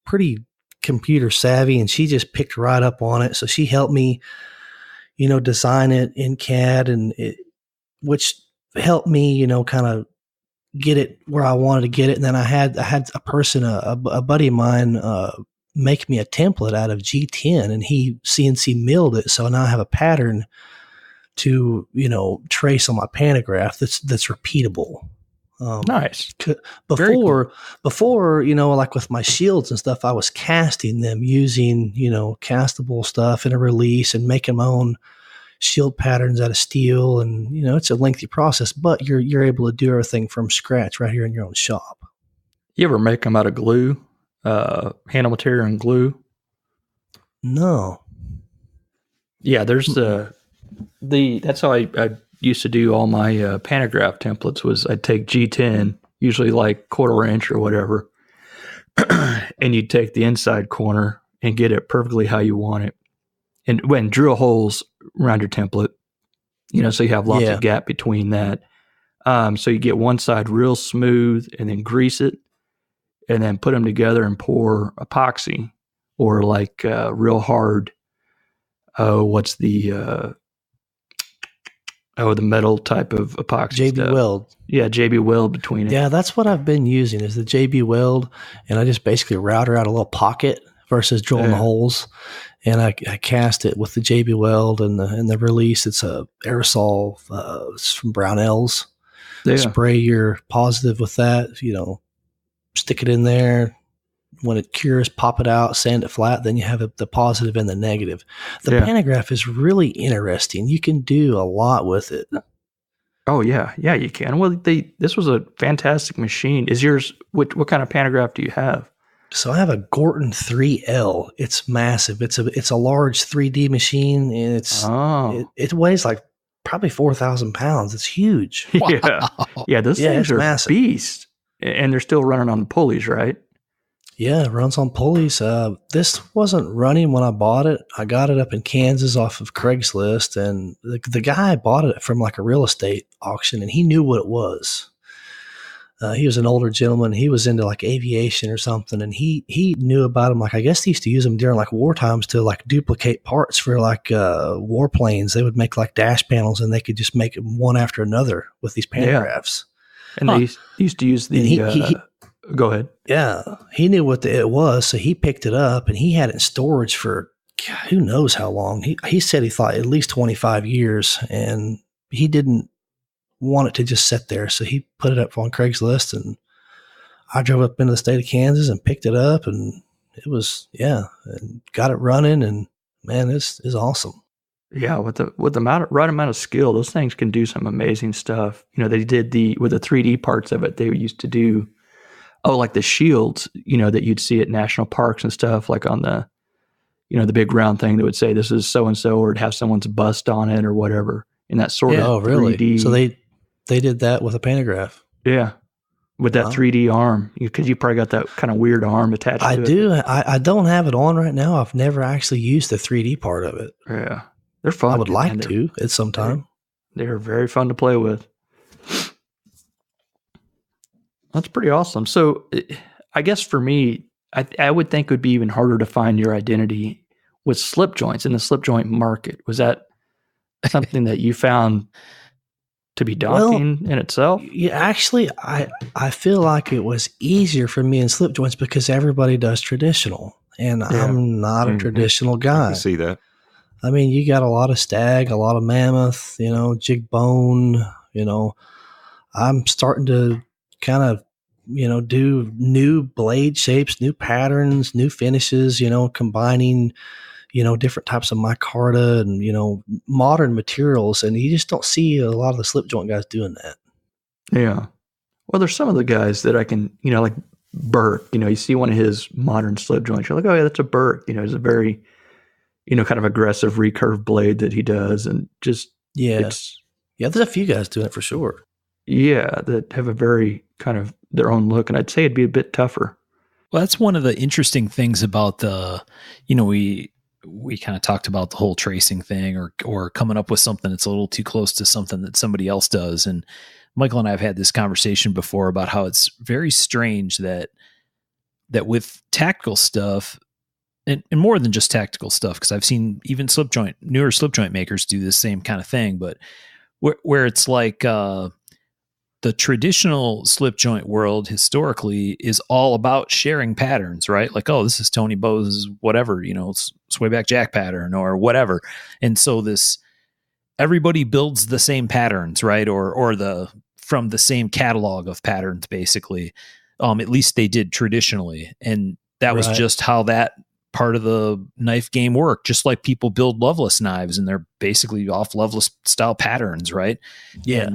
pretty computer savvy, and she just picked right up on it. So she helped me, you know, design it in CAD, which helped me, you know, kind of get it where I wanted to get it. And then I had a person, a buddy of mine, make me a template out of G10, and he CNC milled it. So now I have a pattern to, you know, trace on my pantograph that's repeatable. Nice. Before, you know, like with my shields and stuff, I was casting them using, you know, castable stuff in a release and making my own shield patterns out of steel. And, you know, it's a lengthy process, but you're able to do everything from scratch right here in your own shop. You ever make them out of glue, handle material and glue? No. Yeah, there's that's how I used to do all my pantograph templates. Was I'd take G10, usually like 1/4 inch or whatever, and you'd take the inside corner and get it perfectly how you want it, and when drill holes around your template, you know, so you have lots of gap between that. So you get one side real smooth, and then grease it, and then put them together and pour epoxy or like real hard. What's the the metal type of epoxy JB stuff. Weld. Yeah, JB Weld between it. Yeah, that's what I've been using is the JB Weld, and I just basically router out a little pocket versus drilling the holes, and I cast it with the JB Weld and the release. It's a aerosol. It's from Brownells. Yeah. Spray your positive with that. You know, stick it in there. When it cures, pop it out, sand it flat. Then you have the positive and the negative. The pantograph is really interesting. You can do a lot with it. Oh yeah, you can. Well, this was a fantastic machine. Is yours? What kind of pantograph do you have? So I have a Gorton 3L. It's massive. It's a large 3D machine, and it weighs like probably 4,000 pounds. It's huge. Yeah, those things are massive. beast. And they're still running on pulleys, right? Yeah, it runs on pulleys. This wasn't running when I bought it. I got it up in Kansas off of Craigslist, and the guy bought it from like a real estate auction, and he knew what it was. He was an older gentleman. He was into like aviation or something, and he knew about them. Like, I guess they used to use them during like war times to like duplicate parts for like warplanes. They would make like dash panels, and they could just make them one after another with these pantographs. Yeah. And they used to use the. Go ahead. Yeah, he knew what it was, so he picked it up, and he had it in storage for who knows how long. He said he thought at least 25 years, and he didn't want it to just sit there, so he put it up on Craigslist, and I drove up into the state of Kansas and picked it up, and it was and got it running, and man, it's awesome. Yeah, with the right amount of skill, those things can do some amazing stuff. They did with the 3D parts of it. They used to do like the shields, that you'd see at national parks and stuff, like on the the big round thing that would say this is so and so, or it'd have someone's bust on it or whatever, in that sort of really 3D. So they did that with a pantograph. Yeah. With that 3D arm, because you probably got that kind of weird arm attached to it. I do. I don't have it on right now. I've never actually used the 3D part of it. Yeah. They're fun. I would like to at some time. They're very fun to play with. That's pretty awesome. So I guess for me, I would think it would be even harder to find your identity with slip joints in the slip joint market. Was that something that you found to be daunting in itself? Yeah, actually, I feel like it was easier for me in slip joints because everybody does traditional, and I'm not a traditional guy. I can see that. I mean, you got a lot of stag, a lot of mammoth, jig bone. I'm starting to kind of, do new blade shapes, new patterns, new finishes. Combining different types of micarta and, modern materials. And you just don't see a lot of the slip joint guys doing that. Yeah. Well, there's some of the guys that I can, like Burke, you see one of his modern slip joints. You're like, oh yeah, that's a Burke. It's a very, kind of aggressive recurve blade that he does. And just, there's a few guys doing it for sure. Yeah. That have a very kind of their own look. And I'd say it'd be a bit tougher. Well, that's one of the interesting things about the, we kind of talked about the whole tracing thing or coming up with something that's a little too close to something that somebody else does. And Michael and I have had this conversation before about how it's very strange that with tactical stuff and more than just tactical stuff, because I've seen even newer slip joint makers do the same kind of thing, but where it's like, the traditional slip joint world historically is all about sharing patterns, right? Like, oh, this is Tony Bowe's whatever, swayback jack pattern or whatever. And so everybody builds the same patterns, right? Or from the same catalog of patterns, basically. At least they did traditionally. And that was just how that part of the knife game worked. Just like people build Loveless knives and they're basically off Loveless style patterns, right? Yeah.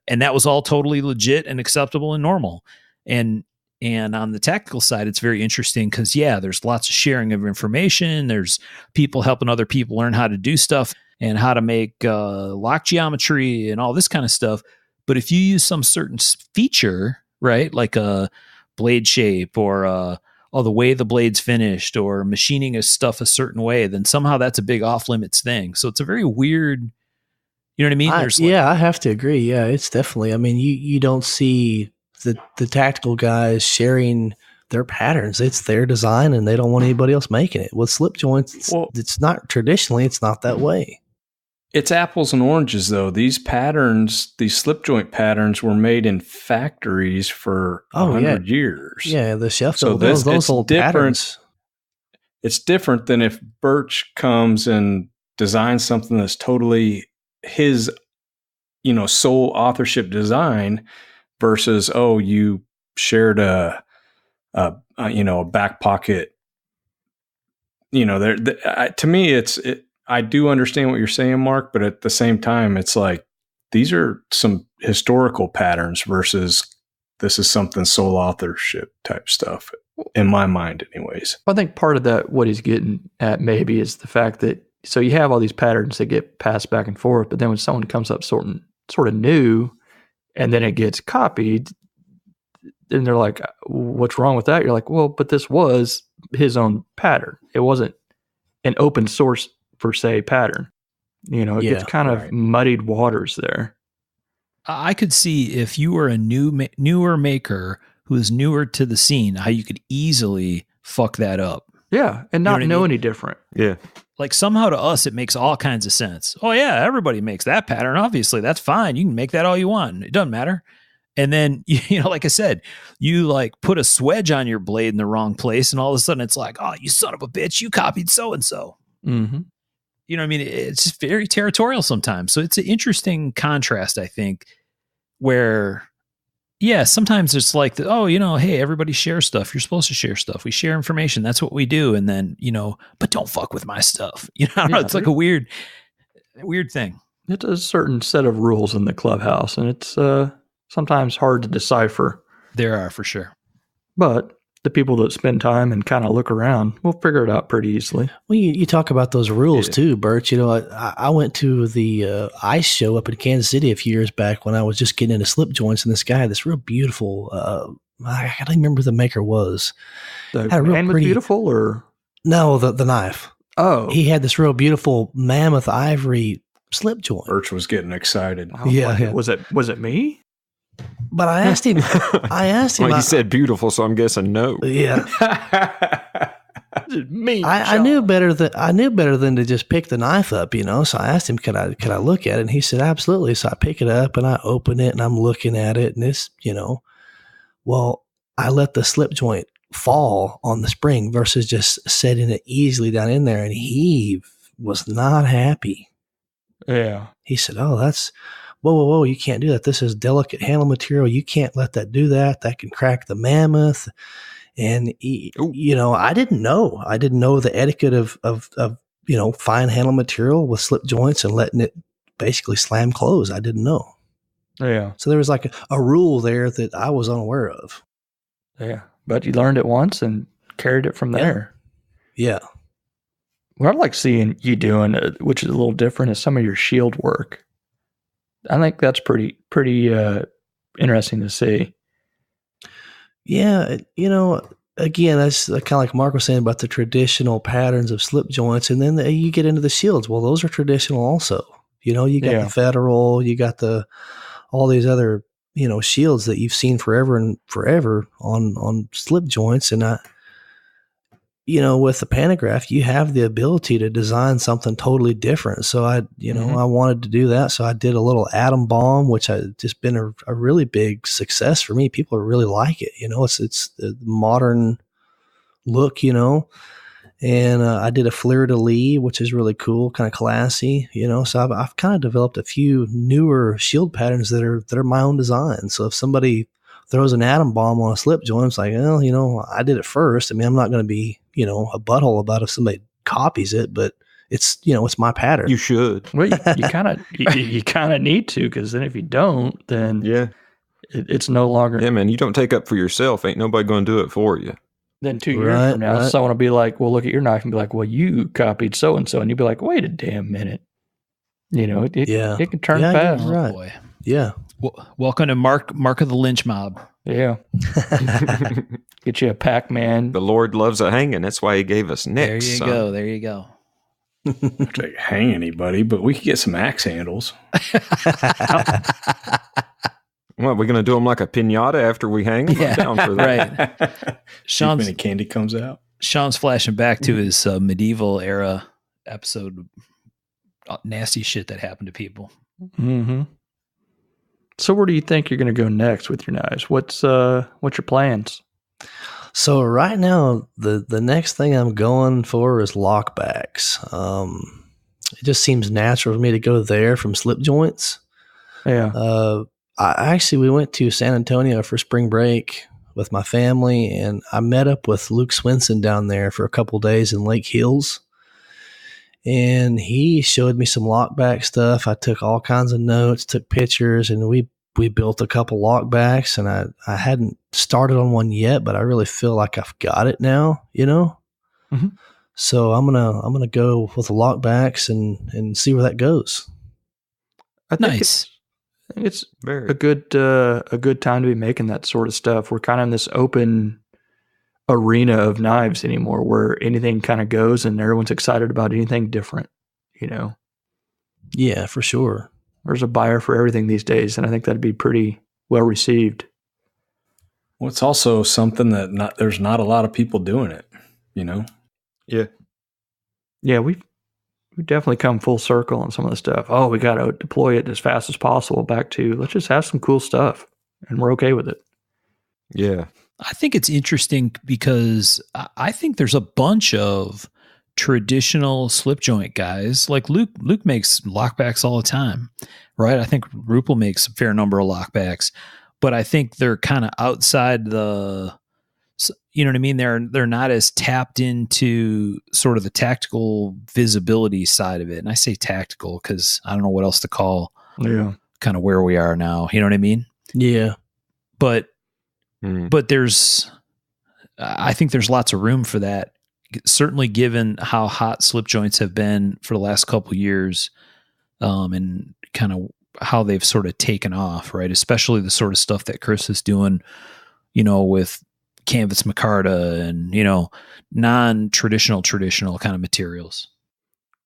And that was all totally legit and acceptable and normal. And on the tactical side, it's very interesting because there's lots of sharing of information. There's people helping other people learn how to do stuff and how to make lock geometry and all this kind of stuff. But if you use some certain feature, right, like a blade shape or the way the blade's finished or machining stuff a certain way, then somehow that's a big off limits thing. So it's a very weird, you know what I mean? I have to agree. Yeah, it's definitely, I mean, you don't see the tactical guys sharing their patterns. It's their design and they don't want anybody else making it. With slip joints, it's not traditionally, it's not that way. It's apples and oranges, though. These patterns, these slip joint patterns, were made in factories for 100 years. Yeah, the Sheffield, those old patterns. It's different than if Birch comes and designs something that's totally his, sole authorship design versus, you shared a back pocket. To me, I do understand what you're saying, Mark, but at the same time, it's like these are some historical patterns versus this is something sole authorship type stuff in my mind anyways. I think part of that, what he's getting at maybe is the fact that, so you have all these patterns that get passed back and forth, but then when someone comes up sort of new and then it gets copied, And they're like, what's wrong with that? You're like, well, but this was his own pattern. It wasn't an open source per se pattern. It gets kind of muddied waters there. I could see if you were a newer maker who is newer to the scene, how you could easily fuck that up. Yeah, and not know any different. Yeah. Like somehow to us, it makes all kinds of sense. Oh yeah, everybody makes that pattern. Obviously, that's fine. You can make that all you want. It doesn't matter. And then, like I said, you like put a swedge on your blade in the wrong place, and all of a sudden it's like, oh, you son of a bitch, you copied so-and-so. Mm-hmm. You know what I mean? It's just very territorial sometimes. So it's an interesting contrast, I think, where, yeah, sometimes it's like, hey, everybody shares stuff. You're supposed to share stuff. We share information. That's what we do. And then, but don't fuck with my stuff. I don't know. It's like a weird thing. It's a certain set of rules in the clubhouse, and it's sometimes hard to decipher. There are, for sure. But the people that spend time and kind of look around will figure it out pretty easily. Well, you talk about those rules too, Bert. I went to the ice show up in Kansas City a few years back when I was just getting into slip joints, and this guy had this real beautiful, I don't remember who the maker was. The hand was beautiful, or? No, the knife. Oh. He had this real beautiful mammoth ivory slip joint. Birch was getting excited. Yeah. Was it me? But I asked him. Well, he said beautiful, so I'm guessing no. Yeah. Me. I knew better than to just pick the knife up, So I asked him, could I look at it? And he said, absolutely. So I pick it up and I open it and I'm looking at it, and it's, well, I let the slip joint fall on the spring versus just setting it easily down in there, and he was not happy. Yeah. He said, oh, that's. Whoa, you can't do that. This is delicate handle material. You can't let that do that. That can crack the mammoth. And, I didn't know. I didn't know the etiquette of fine handle material with slip joints and letting it basically slam close. I didn't know. Yeah. So there was like a rule there that I was unaware of. Yeah. But you learned it once and carried it from there. Yeah. What I like seeing you doing, which is a little different, is some of your shield work. I think that's pretty interesting to see. Yeah, again, that's kind of like Mark was saying about the traditional patterns of slip joints, and then you get into the shields. Well, those are traditional also. You got the Federal, you got all these other shields that you've seen forever and forever on slip joints, and with the pantograph, you have the ability to design something totally different. So I wanted to do that. So I did a little atom bomb, which has just been a really big success for me. People really like it. It's the modern look, and I did a fleur-de-lis, which is really cool, kind of classy, so I've kind of developed a few newer shield patterns that are my own design. So if somebody throws an atom bomb on a slip joint, it's like, well, I did it first. I mean, I'm not going to be, a butthole about if somebody copies it, but it's, it's my pattern. You should. Well, you kind of need to, because then if you don't, then it's no longer. Yeah, man, you don't take up for yourself. Ain't nobody going to do it for you. Then 2 years from now, someone will be like, well, look at your knife and be like, well, you copied so-and-so. And you'll be like, wait a damn minute. It can turn fast. Right. Oh, boy. Yeah. Welcome to Mark of the Lynch Mob. Yeah. Get you a Pac-Man. The Lord loves a hanging. That's why he gave us nicks. There you go. Not to hang anybody, but we could get some axe handles. What, we're going to do them like a piñata after we hang them? Yeah, down for that. right. See if any candy comes out. Sean's flashing back to his medieval era episode of nasty shit that happened to people. Mm-hmm. So where do you think you're going to go next with your knives? What's your plans? So right now, the next thing I'm going for is lockbacks. It just seems natural for me to go there from slip joints. Yeah. We went to San Antonio for spring break with my family, and I met up with Luke Swenson down there for a couple days in Lake Hills. And he showed me some lockback stuff. I took all kinds of notes, took pictures, and we built a couple lockbacks. And I hadn't started on one yet, but I really feel like I've got it now, Mm-hmm. So I'm gonna go with the lockbacks and see where that goes. Nice. think it's a good time to be making that sort of stuff. We're kind of in this open arena of knives anymore, where anything kind of goes, and everyone's excited about anything different. You know? Yeah, for sure. There's a buyer for everything these days, and I think that'd be pretty well received. Well, it's also something that there's not a lot of people doing it. You know? Yeah, we've definitely come full circle on some of the stuff. Oh, we got to deploy it as fast as possible back to let's just have some cool stuff, and we're okay with it. Yeah. I think it's interesting because I think there's a bunch of traditional slip joint guys. Like Luke makes lockbacks all the time, right? I think Rupel makes a fair number of lockbacks, but I think they're kind of outside the, you know what I mean? They're not as tapped into sort of the tactical visibility side of it. And I say tactical because I don't know what else to call kind of where we are now. You know what I mean? Yeah. But I think there's lots of room for that. Certainly given how hot slip joints have been for the last couple of years, and kind of how they've sort of taken off, right? Especially the sort of stuff that Chris is doing, you know, with canvas micarta and, you know, non-traditional kind of materials.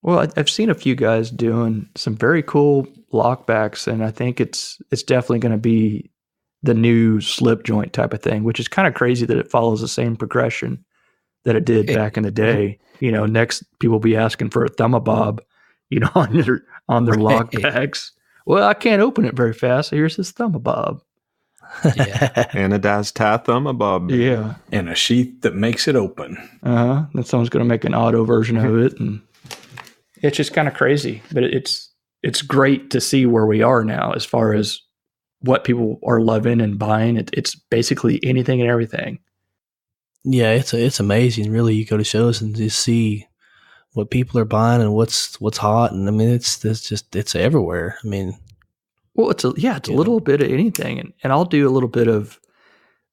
Well, I've seen a few guys doing some very cool lockbacks, and I think it's definitely going to be the new slip joint type of thing, which is kind of crazy that it follows the same progression that it did back in the day. You know, next people will be asking for a Thumabob, you know, on their lockbacks. Well, I can't open it very fast, so here's this Thumabob. Yeah. Anodized tie Thumabob. Yeah. And a sheath that makes it open. Then someone's going to make an auto version of it, and it's just kind of crazy. But it's great to see where we are now as far as what people are loving and buying. It's basically anything and everything. Yeah, it's amazing. Really, you go to shows and just see what people are buying and what's hot, and I mean, it's everywhere. I mean, well, it's a little bit of anything, and I'll do a little bit of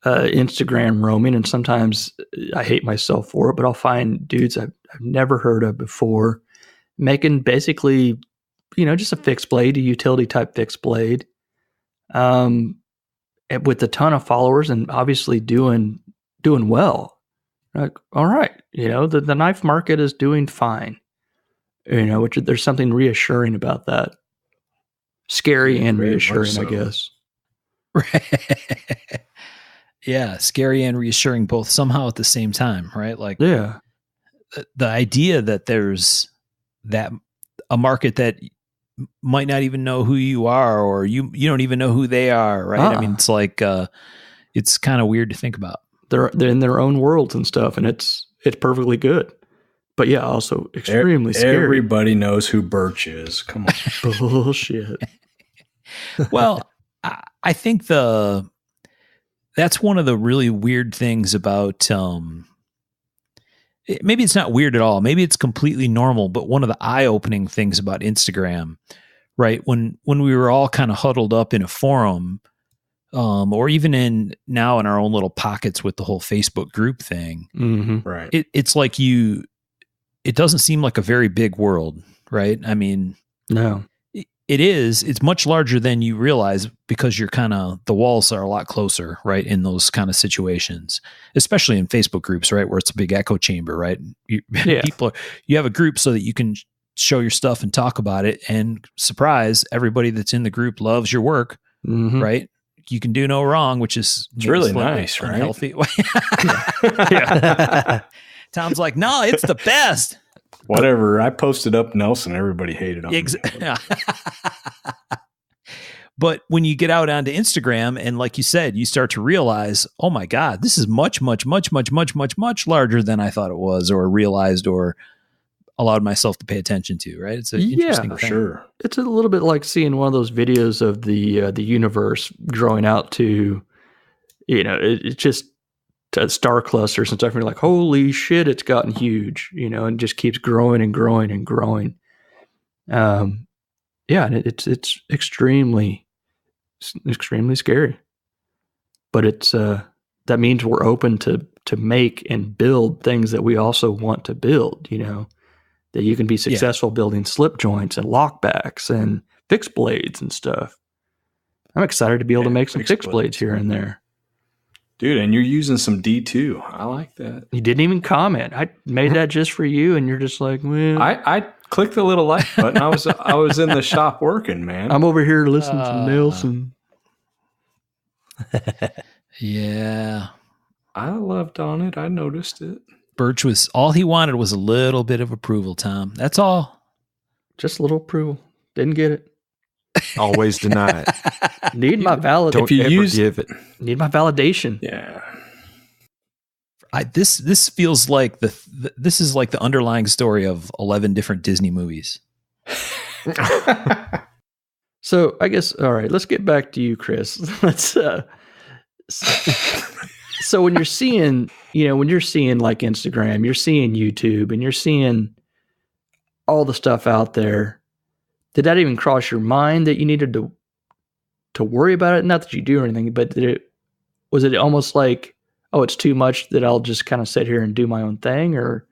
Instagram roaming, and sometimes I hate myself for it, but I'll find dudes I've never heard of before making basically, you know, just a fixed blade, a utility type fixed blade, with a ton of followers and obviously doing well. Like, all right, you know, the knife market is doing fine, you know, which there's something reassuring about that. Scary and reassuring, I guess. Yeah, scary and reassuring both somehow at the same time, right? Like, yeah, the idea that there's a market that might not even know who you are, or you don't even know who they are, right? I mean, it's like it's kind of weird to think about. They're in their own worlds and stuff, and it's perfectly good. But yeah, also extremely scary. Everybody knows who Birch is. Come on. Bullshit. Well, I think that's one of the really weird things about, maybe it's not weird at all. Maybe it's completely normal, but one of the eye-opening things about Instagram, right? When we were all kind of huddled up in a forum, or even in our own little pockets with the whole Facebook group thing, right? It's like it doesn't seem like a very big world, right? I mean, no, it is. It's much larger than you realize because the walls are a lot closer, right? In those kind of situations, especially in Facebook groups, right? Where it's a big echo chamber, right? You have a group so that you can show your stuff and talk about it, and surprise, everybody that's in the group loves your work, right? You can do no wrong, which is really nice, unhealthy. Right? Yeah. Tom's like, no, it's the best. Whatever. I posted up Nelson. Everybody hated on me. But when you get out onto Instagram and, like you said, you start to realize, oh my God, this is much, much, much, much, much, much, much larger than I thought it was, or realized, or allowed myself to pay attention to. Right? It's an interesting thing. Sure. It's a little bit like seeing one of those videos of the universe growing out to, you know, it's just star clusters and stuff. And you're like, holy shit, it's gotten huge, you know, and just keeps growing and growing and growing. And it's extremely scary, but it's that means we're open to make and build things that we also want to build, you know, that you can be successful building slip joints and lockbacks and fixed blades and stuff. I'm excited to be able to make some fixed blades here and there. Dude, and you're using some D2. I like that. You didn't even comment. I made that just for you, and you're just like, well. I clicked the little like button. I was in the shop working, man. I'm over here listening to Nelson. Yeah. I loved on it. I noticed it. Birch was, all he wanted was a little bit of approval, Tom. That's all. Just a little approval. Didn't get it. Always deny it. Need my validation. Don't ever give it. Need my validation. Yeah. This feels like this is like the underlying story of 11 different Disney movies. So I guess, all right, let's get back to you, Chris. Let's, so when you're seeing, when you're seeing like Instagram, you're seeing YouTube, and you're seeing all the stuff out there, did that even cross your mind that you needed to worry about it? Not that you do or anything, but was it almost like, oh, it's too much that I'll just kind of sit here and do my own thing? Or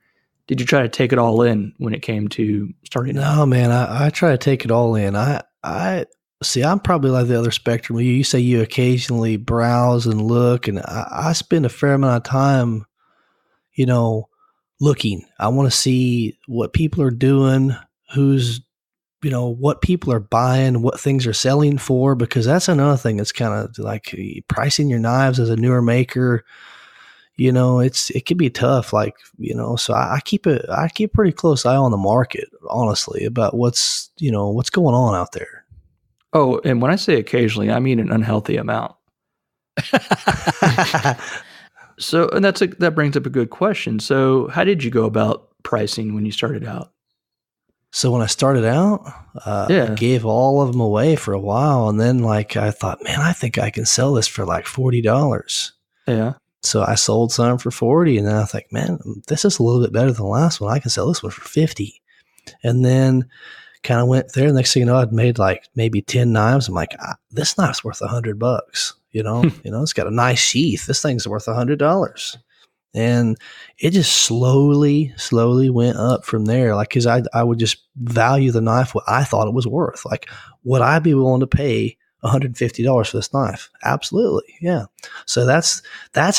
did you try to take it all in when it came to starting? No, man, I try to take it all in. I see, I'm probably like the other spectrum. You say you occasionally browse and look, and I spend a fair amount of time, looking. I want to see what people are doing, what people are buying, what things are selling for, because that's another thing that's kind of like pricing your knives as a newer maker. It can be tough, so I keep a pretty close eye on the market, honestly, about what's going on out there. Oh, and when I say occasionally, I mean an unhealthy amount. So, and that brings up a good question. So how did you go about pricing when you started out? So when I started out, I gave all of them away for a while. And then I thought, man, I think I can sell this for like $40. Yeah. So I sold some for 40, and then I was like, man, this is a little bit better than the last one. I can sell this one for 50. And then kind of went there. Next thing you know, I'd made like maybe 10 knives. I'm like, this knife's worth $100, it's got a nice sheath. This thing's worth $100. And it just slowly went up from there. Cause I would just value the knife what I thought it was worth. Like, would I be willing to pay $150 for this knife? Absolutely. Yeah. So that's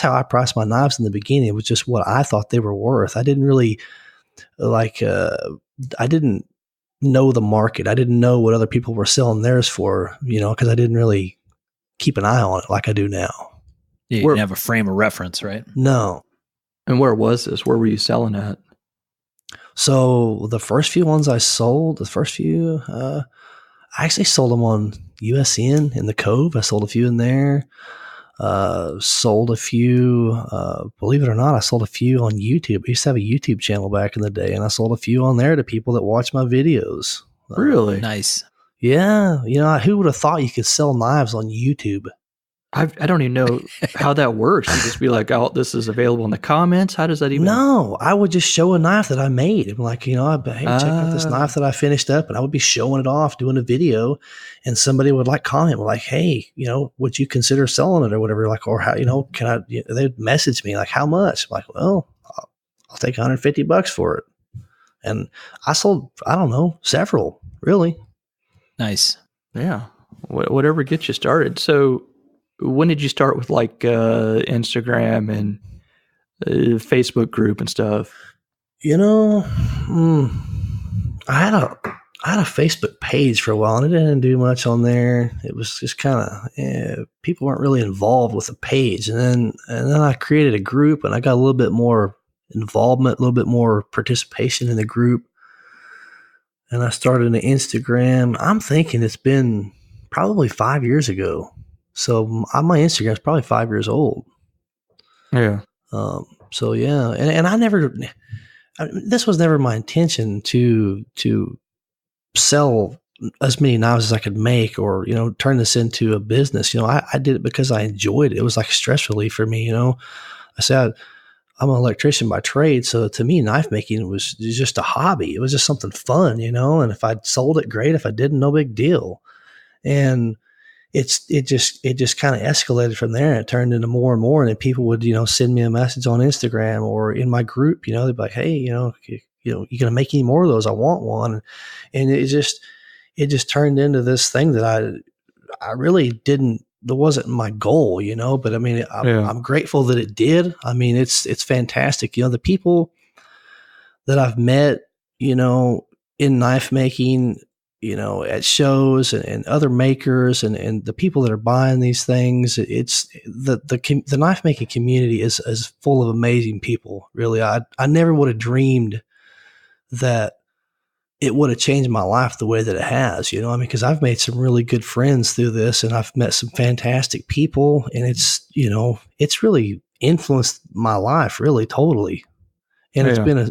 how I priced my knives in the beginning. It was just what I thought they were worth. I didn't really I didn't know the market. I didn't know what other people were selling theirs for, cause I didn't really keep an eye on it like I do now. Yeah, you didn't have a frame of reference, right? No. And where was this? Where were you selling at? So the first few ones I sold, I actually sold them on USN in the Cove. I sold a few in there. Sold a few, believe it or not, I sold a few on YouTube. I used to have a YouTube channel back in the day, and I sold a few on there to people that watch my videos. Really? Nice. Yeah. Who would have thought you could sell knives on YouTube? I don't even know how that works. You just be like, oh, this is available in the comments. How does that even? No, I would just show a knife that I made. I'm like, hey, check out this knife that I finished up, and I would be showing it off, doing a video, and somebody would comment, like, hey, would you consider selling it or whatever? Like, or how, can I? They'd message me like, how much? I'm like, well, I'll take $150 for it, and I sold, I don't know, several, really. Nice. Yeah, whatever gets you started. So, when did you start with Instagram and Facebook group and stuff? I had a Facebook page for a while, and it didn't do much on there. It was just kind of people weren't really involved with the page, and then I created a group, and I got a little bit more involvement, a little bit more participation in the group, and I started an Instagram. I'm thinking it's been probably 5 years ago. So my Instagram is probably 5 years old. Yeah. So yeah, and this was never my intention to sell as many knives as I could make, or turn this into a business. I did it because I enjoyed it. It was like stress relief for me. I said I'm an electrician by trade, so to me, knife making was just a hobby. It was just something fun, And if I sold it, great. If I didn't, no big deal. And it just kind of escalated from there. It turned into more and more, and then people would, send me a message on Instagram or in my group, they'd be like, hey, you gonna make any more of those? I want one. And it just turned into this thing that I really didn't. That wasn't my goal, But I mean, I'm grateful that it did. I mean, it's fantastic. The people that I've met, in knife making, at shows and other makers and the people that are buying these things, it's the knife making community is full of amazing people. Really, I never would have dreamed that it would have changed my life the way that it has, because I've made some really good friends through this, and I've met some fantastic people, and it's really influenced my life really totally. And it's been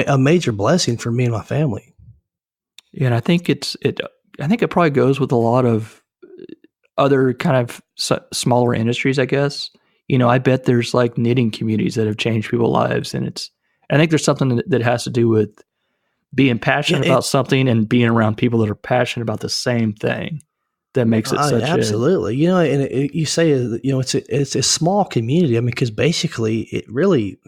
a major blessing for me and my family. Yeah. And I think it probably goes with a lot of other kind of smaller industries, I guess. I bet there's like knitting communities that have changed people's lives. And I think there's something that has to do with being passionate about something and being around people that are passionate about the same thing that makes it such absolutely. And you say, it's a small community. I mean, because basically it really,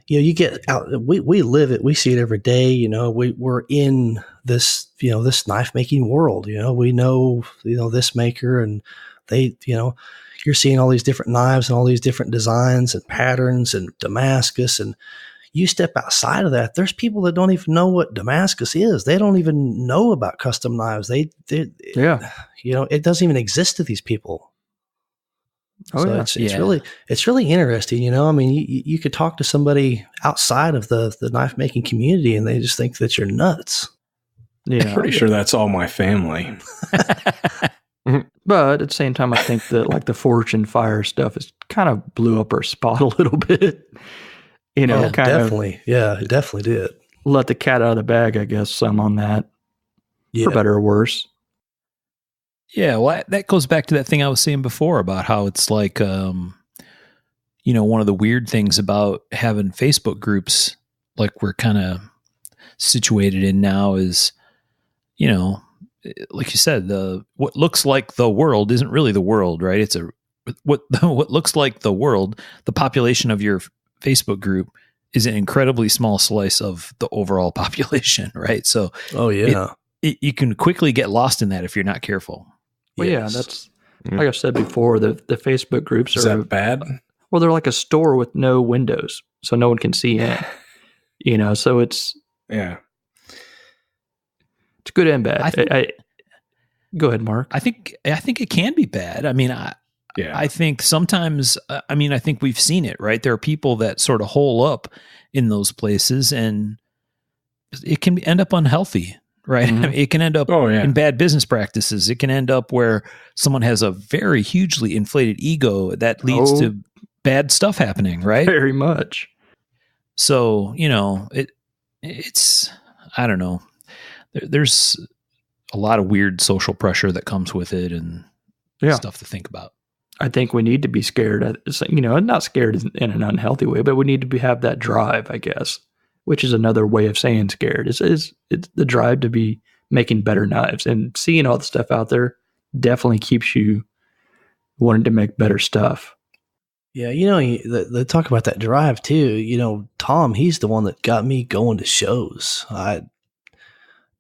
you get out, we live it, we see it every day. We're in this, this knife making world, we know, this maker, and they, you're seeing all these different knives and all these different designs and patterns and Damascus, and you step outside of that, there's people that don't even know what Damascus is. They don't even know about custom knives. It doesn't even exist to these people. It's really interesting. I mean, you could talk to somebody outside of the knife making community and they just think that you're nuts. Yeah. I'm pretty sure that's all my family. But at the same time, I think that like the Forge and Fire stuff has kind of blew up our spot a little bit. Definitely. Yeah, it definitely did. Let the cat out of the bag, I guess, some on that, for better or worse. Yeah, well, that goes back to that thing I was saying before about how it's like, one of the weird things about having Facebook groups like we're kind of situated in now is, like you said, what looks like the world isn't really the world, right? It's what looks like the world, the population of your Facebook group is an incredibly small slice of the overall population, right? So, you can quickly get lost in that if you're not careful. Well, yeah, that's like I've said before. The Facebook groups is that bad? Well, they're like a store with no windows, so no one can see in. So it's good and bad. Go ahead, Mark. I think it can be bad. I mean, I think sometimes, I think we've seen it, right? There are people that sort of hole up in those places and it can end up unhealthy, right? Mm-hmm. I mean, it can end up in bad business practices. It can end up where someone has a very hugely inflated ego that leads to bad stuff happening, right? Very much. So, it's, I don't know. There's a lot of weird social pressure that comes with it and stuff to think about. I think we need to be scared. Not scared in an unhealthy way, but we need to have that drive, I guess, which is another way of saying scared. It's the drive to be making better knives, and seeing all the stuff out there definitely keeps you wanting to make better stuff. Yeah, they talk about that drive too. Tom, he's the one that got me going to shows.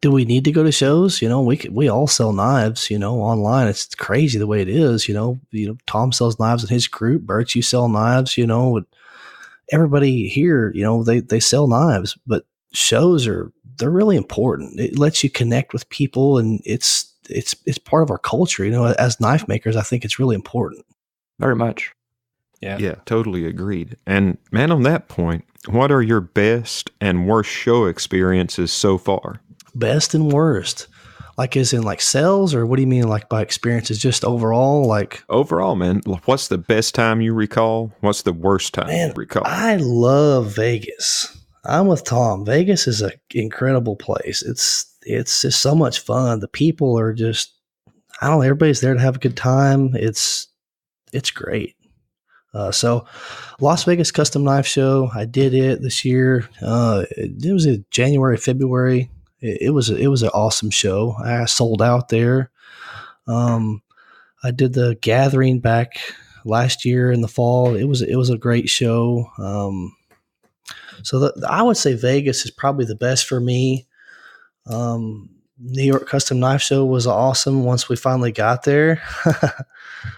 Do we need to go to shows? We all sell knives, online. It's crazy the way it is, Tom sells knives in his group. Birch, you sell knives, everybody here, they sell knives, but shows they're really important. It lets you connect with people, and it's part of our culture. As knife makers, I think it's really important. Very much. Yeah, totally agreed. And man, on that point, what are your best and worst show experiences so far? Best and worst, like as in like sales, or what do you mean like by experiences? Just overall, like overall, man. What's the best time you recall? What's the worst time you recall? I love Vegas. I'm with Tom. Vegas is an incredible place. It's just so much fun. The people are just, I don't know, everybody's there to have a good time. It's great. So Las Vegas Custom Knife Show, I did it this year. It was in January, February. It was an awesome show. I sold out there. I did the Gathering back last year in the fall. It was a great show. So I would say Vegas is probably the best for me. New York Custom Knife Show was awesome once we finally got there.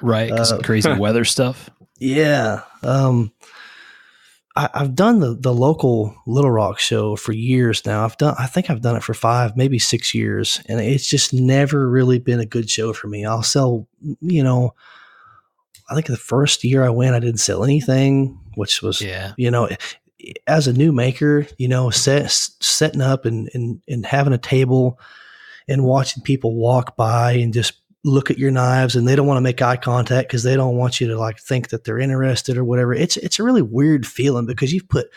Right, because crazy weather stuff. Yeah. I've done the local Little Rock show for years now. I think I've done it for 5, maybe 6 years, and it's just never really been a good show for me. I'll sell, I think the first year I went, I didn't sell anything, which was, as a new maker, setting up and having a table and watching people walk by and just look at your knives, and they don't want to make eye contact because they don't want you to like think that they're interested or whatever. It's a really weird feeling because you've put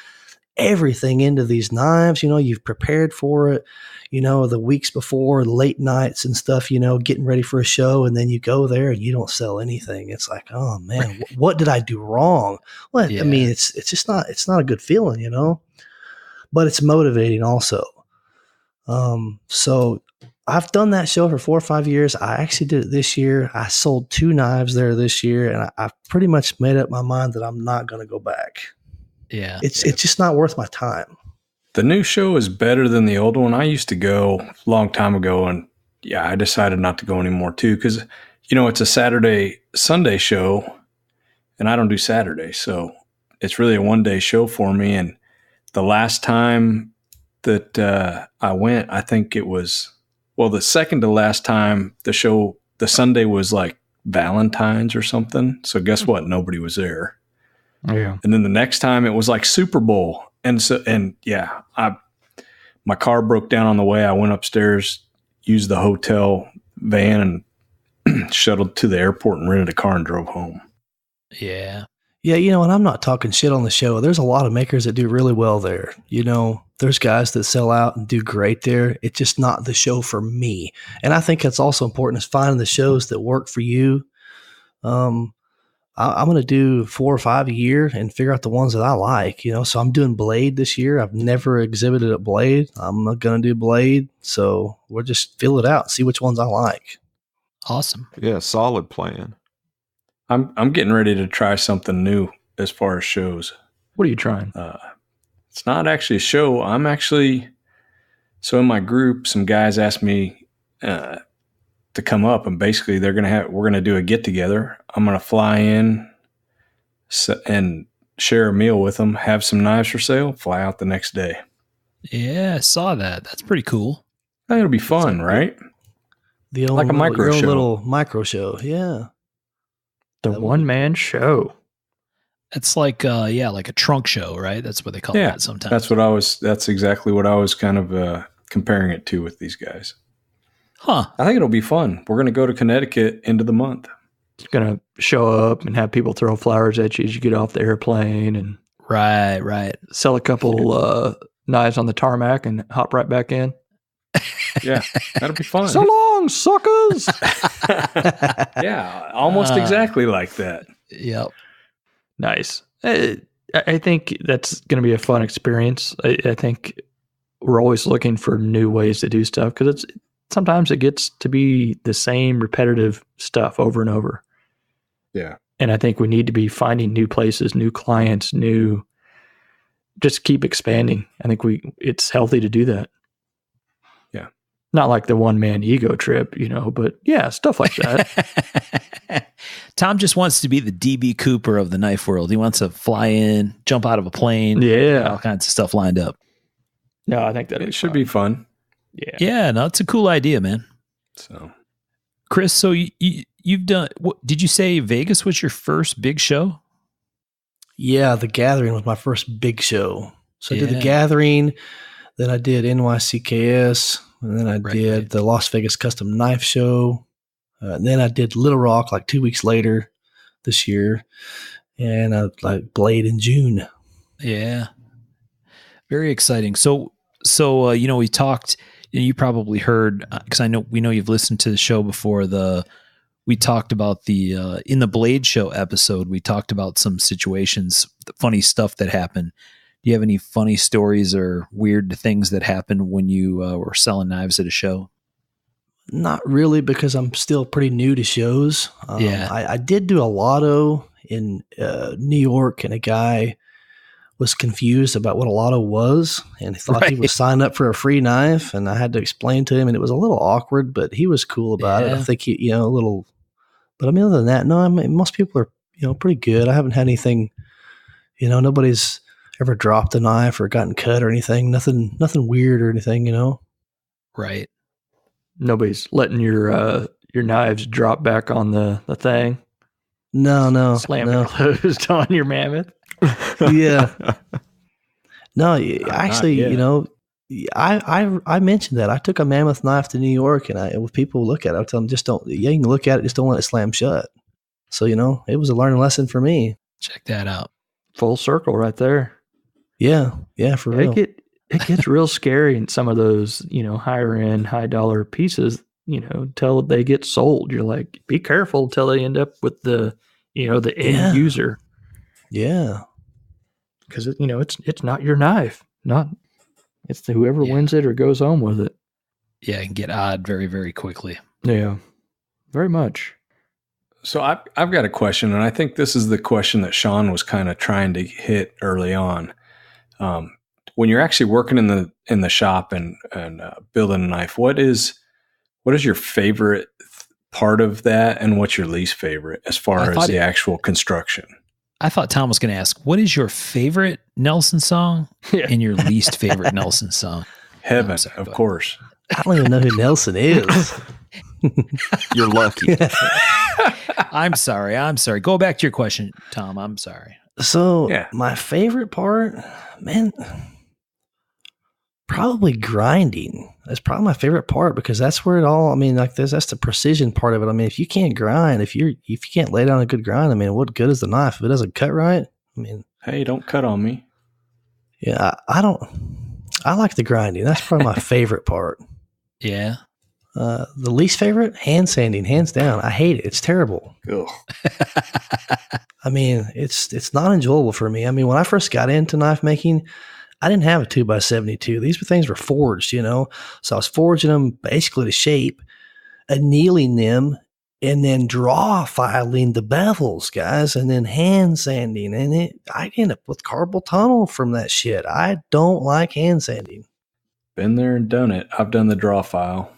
everything into these knives, you've prepared for it, the weeks before, late nights and stuff, getting ready for a show. And then you go there and you don't sell anything. It's like, oh man, what did I do wrong? Well, I mean, it's just not a good feeling, but it's motivating also. So I've done that show for 4 or 5 years. I actually did it this year. I sold 2 knives there this year, and I've pretty much made up my mind that I'm not going to go back. Yeah. It's just not worth my time. The new show is better than the old one. I used to go a long time ago, and I decided not to go anymore too because, it's a Saturday, Sunday show, and I don't do Saturday. So it's really a one-day show for me. And the last time that I went, I think it was, the second to last time the Sunday was like Valentine's or something. So guess what? Nobody was there. Yeah. And then the next time it was like Super Bowl. And my car broke down on the way. I went upstairs, used the hotel van and shuttled to the airport and rented a car and drove home. Yeah. Yeah. And I'm not talking shit on the show. There's a lot of makers that do really well there. There's guys that sell out and do great there. It's just not the show for me. And I think that's also important is finding the shows that work for you. I'm going to do 4 or 5 a year and figure out the ones that I like, so I'm doing Blade this year. I've never exhibited at Blade. I'm going to do Blade. So we'll just fill it out, see which ones I like. Awesome. Yeah. Solid plan. I'm getting ready to try something new as far as shows. What are you trying? It's not actually a show. So in my group, some guys asked me to come up, and basically we're going to do a get together. I'm going to fly in and share a meal with them, have some knives for sale, fly out the next day. Yeah, I saw that. That's pretty cool. I think it'll be fun, right? Like a micro show. Little micro show. Yeah. The one-man show. It's like, like a trunk show, right? That's what they call it sometimes. That's exactly what I was kind of comparing it to with these guys. Huh. I think it'll be fun. We're going to go to Connecticut end of the month. You're going to show up and have people throw flowers at you as you get off the airplane and right. Sell a couple knives on the tarmac and hop right back in. Yeah, that'll be fun. So long, suckers. Yeah, almost exactly like that. Yep. Nice. I think that's going to be a fun experience. I think we're always looking for new ways to do stuff because sometimes it gets to be the same repetitive stuff over and over. Yeah. And I think we need to be finding new places, new clients, just keep expanding. I think it's healthy to do that. Yeah. Not like the one-man ego trip, but yeah, stuff like that. Tom just wants to be the DB Cooper of the knife world. He wants to fly in, jump out of a plane. Yeah. All kinds of stuff lined up. No, I think that it should be fun. Yeah. Yeah, no, it's a cool idea, man. So, Chris, so you've done, did you say Vegas was your first big show? Yeah, the Gathering was my first big show. So I did the Gathering, then I did NYCKS, and then I did the Las Vegas Custom Knife Show. And then I did Little Rock like 2 weeks later this year, and I Blade in June. Yeah. Very exciting. So we talked, you probably heard, because we know you've listened to the show before. We talked about in the Blade Show episode, we talked about some situations, the funny stuff that happened. Do you have any funny stories or weird things that happened when you were selling knives at a show? Not really, because I'm still pretty new to shows. I did do a lotto in New York, and a guy was confused about what a lotto was, and he thought he was signed up for a free knife, and I had to explain to him, and it was a little awkward, but he was cool about it. I think he, a little, but I mean, other than that, no, I mean, most people are, pretty good. I haven't had anything, nobody's ever dropped a knife or gotten cut or anything. Nothing weird or anything, Right. Nobody's letting your knives drop back on the thing. No. Slam it closed on your Mammoth. Yeah. No, actually, I mentioned that I took a Mammoth knife to New York, and when people look at it, I tell them, just don't. Yeah, you can look at it, just don't let it slam shut. So it was a learning lesson for me. Check that out. Full circle right there. Yeah, for real. It gets real scary in some of those, higher end, high dollar pieces. Till they get sold, you're like, be careful till they end up with the end user. Yeah. Because it's not your knife, it's whoever wins it or goes home with it. Yeah, it can get odd very, very quickly. Yeah, very much. So I've got a question, and I think this is the question that Sean was kind of trying to hit early on. When you're actually working in the shop and building a knife, what is your favorite part of that, and what's your least favorite as far as the actual construction? I thought Tom was going to ask, what is your favorite Nelson song and your least favorite Nelson song? Heaven, of course. I don't even know who Nelson is. You're lucky. I'm sorry. Go back to your question, Tom. I'm sorry. So my favorite part, man, probably grinding. That's probably my favorite part, because that's where it all, that's the precision part of it. If you can't grind, if you can't lay down a good grind, what good is the knife if it doesn't cut right? Hey, don't cut on me. Yeah, I like the grinding. That's probably my favorite part. Yeah. The least favorite, hand sanding, hands down. I hate it. It's terrible. It's not enjoyable for me. When I first got into knife making, I didn't have a 2x72. These things were forged, so I was forging them basically to shape, annealing them, and then draw filing the bevels, guys, and then hand sanding. And I end up with carpal tunnel from that shit. I don't like hand sanding. Been there and done it. I've done the draw file.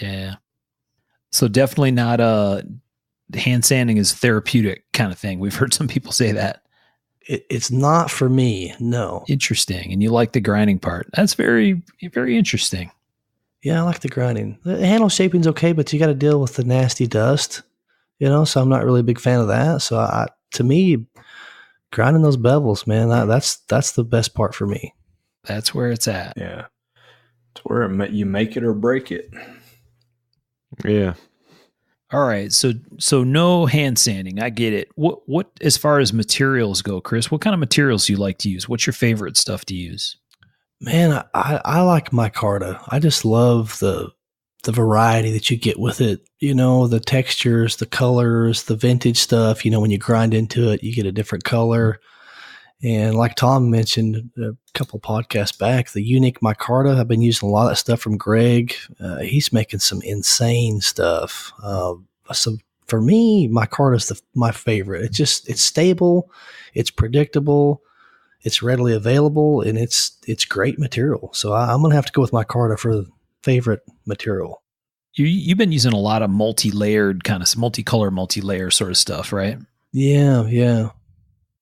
Yeah. So definitely not hand sanding is therapeutic kind of thing. We've heard some people say that. It's not for me. No. Interesting. And you like the grinding part. That's very, very interesting. Yeah, I like the grinding. The handle shaping's okay, but you got to deal with the nasty dust, so I'm not really a big fan of that. So to me, grinding those bevels, man, that's the best part for me. That's where it's at. Yeah. It's where you make it or break it. Yeah. All right. So no hand sanding. I get it. What as far as materials go, Chris, what kind of materials do you like to use? What's your favorite stuff to use? Man, I like micarta. I just love the variety that you get with it. The textures, the colors, the vintage stuff. When you grind into it, you get a different color. And like Tom mentioned a couple podcasts back, the unique micarta, I've been using a lot of that stuff from Greg. He's making some insane stuff. So for me, micarta is my favorite. It's stable, it's predictable, it's readily available, and it's great material. So I'm going to have to go with micarta for the favorite material. You've been using a lot of multi-layered kind of multicolor, multi-layer sort of stuff, right? Yeah.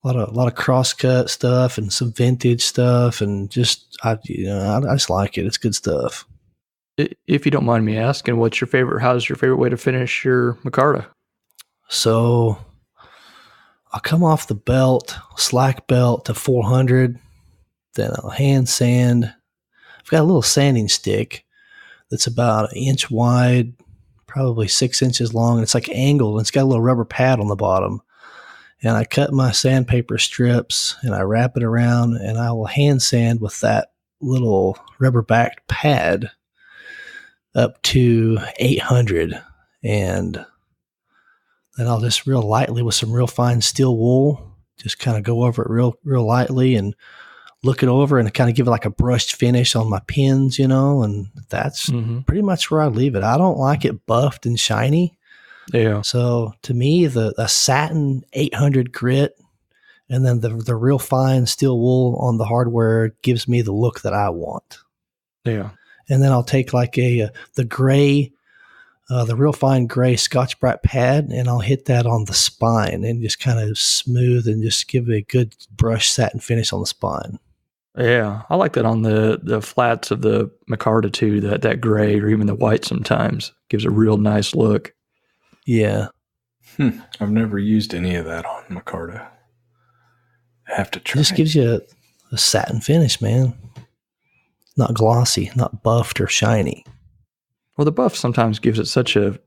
A lot of cross-cut stuff and some vintage stuff, and just I just like it. It's good stuff. If you don't mind me asking, how's your favorite way to finish your micarta? So I'll come off the belt, slack belt to 400, then I'll hand sand. I've got a little sanding stick that's about 1 inch wide, probably 6 inches long. It's like angled, and it's got a little rubber pad on the bottom. And I cut my sandpaper strips and I wrap it around, and I will hand sand with that little rubber backed pad up to 800. And then I'll just real lightly with some real fine steel wool, just kind of go over it real lightly and look it over and kind of give it like a brushed finish on my pins, and that's pretty much where I leave it. I don't like it buffed and shiny. Yeah. So to me, the satin 800 grit And then the real fine steel wool on the hardware gives me the look that I want. Yeah. And then I'll take like the gray, the real fine gray Scotch-Brite pad, and I'll hit that on the spine and just kind of smooth and just give it a good brush satin finish on the spine. Yeah, I like that on the flats of the micarta too. That gray or even the white sometimes gives a real nice look. Yeah. I've never used any of that on micarta. I have to try. It just gives you a satin finish, man. Not glossy, not buffed or shiny. Well, the buff sometimes gives it such a,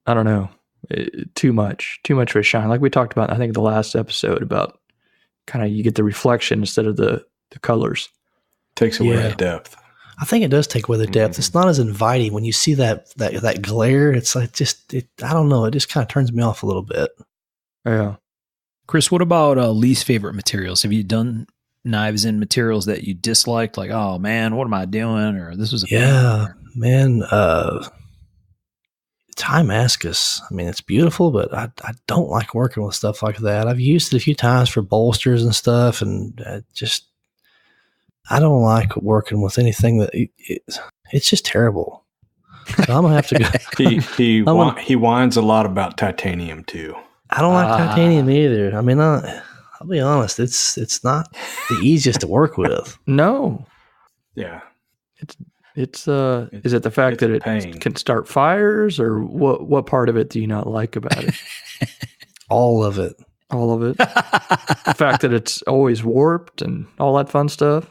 I don't know, too much of a shine. Like we talked about, I think the last episode about kind of you get the reflection instead of the colors. Takes away the depth. I think it does take away the depth. It's not as inviting when you see that glare. It's like I don't know. It just kind of turns me off a little bit. Yeah. Chris, what about least favorite materials? Have you done knives in materials that you disliked? Like, oh man, what am I doing? Or this was man. Timascus. I mean, it's beautiful, but I don't like working with stuff like that. I've used it a few times for bolsters and stuff, and I don't like working with anything that it's just terrible. So I'm gonna have to go. He whines a lot about titanium too. I don't like titanium either. I mean, I'll be honest. It's not the easiest to work with. No. Yeah. It's is it the fact that it can start fires, or what part of it do you not like about it? All of it. All of it. The fact that it's always warped and all that fun stuff.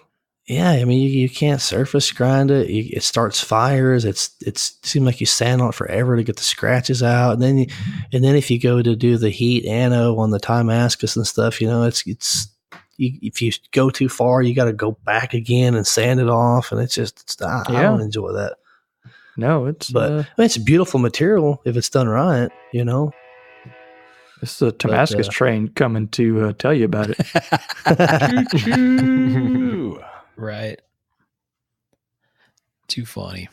Yeah, I mean, you can't surface grind it. It starts fires. It seems like you sand on it forever to get the scratches out, and then if you go to do the heat anno on the Timascus and stuff, if you go too far, you got to go back again and sand it off, and I don't enjoy that. No, it's it's a beautiful material if it's done right. It's the Timascus train coming to tell you about it. Choo-choo. Right. Too funny.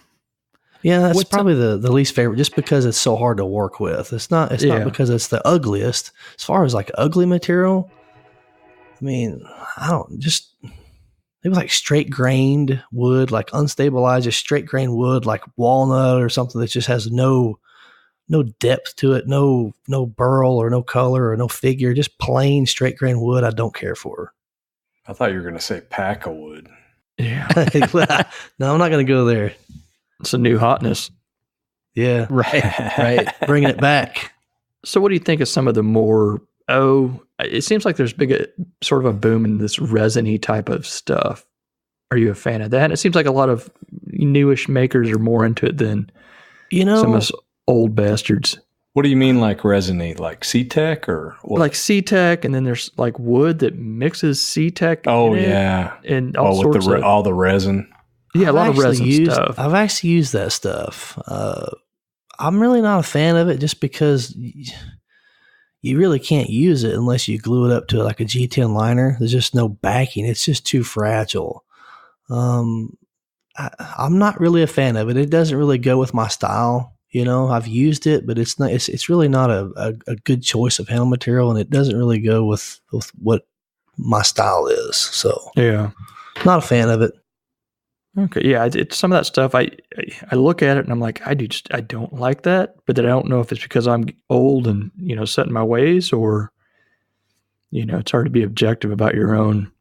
Yeah, that's probably the least favorite, just because it's so hard to work with. It's not because it's the ugliest. As far as like ugly material, I mean, maybe like straight grained wood, like unstabilized, just straight grained wood, like walnut or something that just has no depth to it, no burl or no color or no figure, just plain straight grain wood. I don't care for. I thought you were going to say pack of wood. Yeah. No, I'm not going to go there. It's a new hotness. Yeah. Right. Bringing it back. So what do you think of some of the more, it seems like there's sort of a boom in this resiny type of stuff. Are you a fan of that? It seems like a lot of newish makers are more into it than some of us old bastards. What do you mean, like resiny? Like C-Tech or what? Like C-Tech, and then there's like wood that mixes C-Tech. Oh yeah, and all sorts of all the resin. Yeah, a lot of resin stuff. I've actually used that stuff. I'm really not a fan of it, just because you really can't use it unless you glue it up to like a G10 liner. There's just no backing. It's just too fragile. I'm not really a fan of it. It doesn't really go with my style. I've used it, but it's not. It's really not a good choice of handle material, and it doesn't really go with what my style is. So yeah, not a fan of it. Okay, yeah, it's some of that stuff. I look at it and I'm like, I don't like that, but then I don't know if it's because I'm old and set in my ways, or it's hard to be objective about your own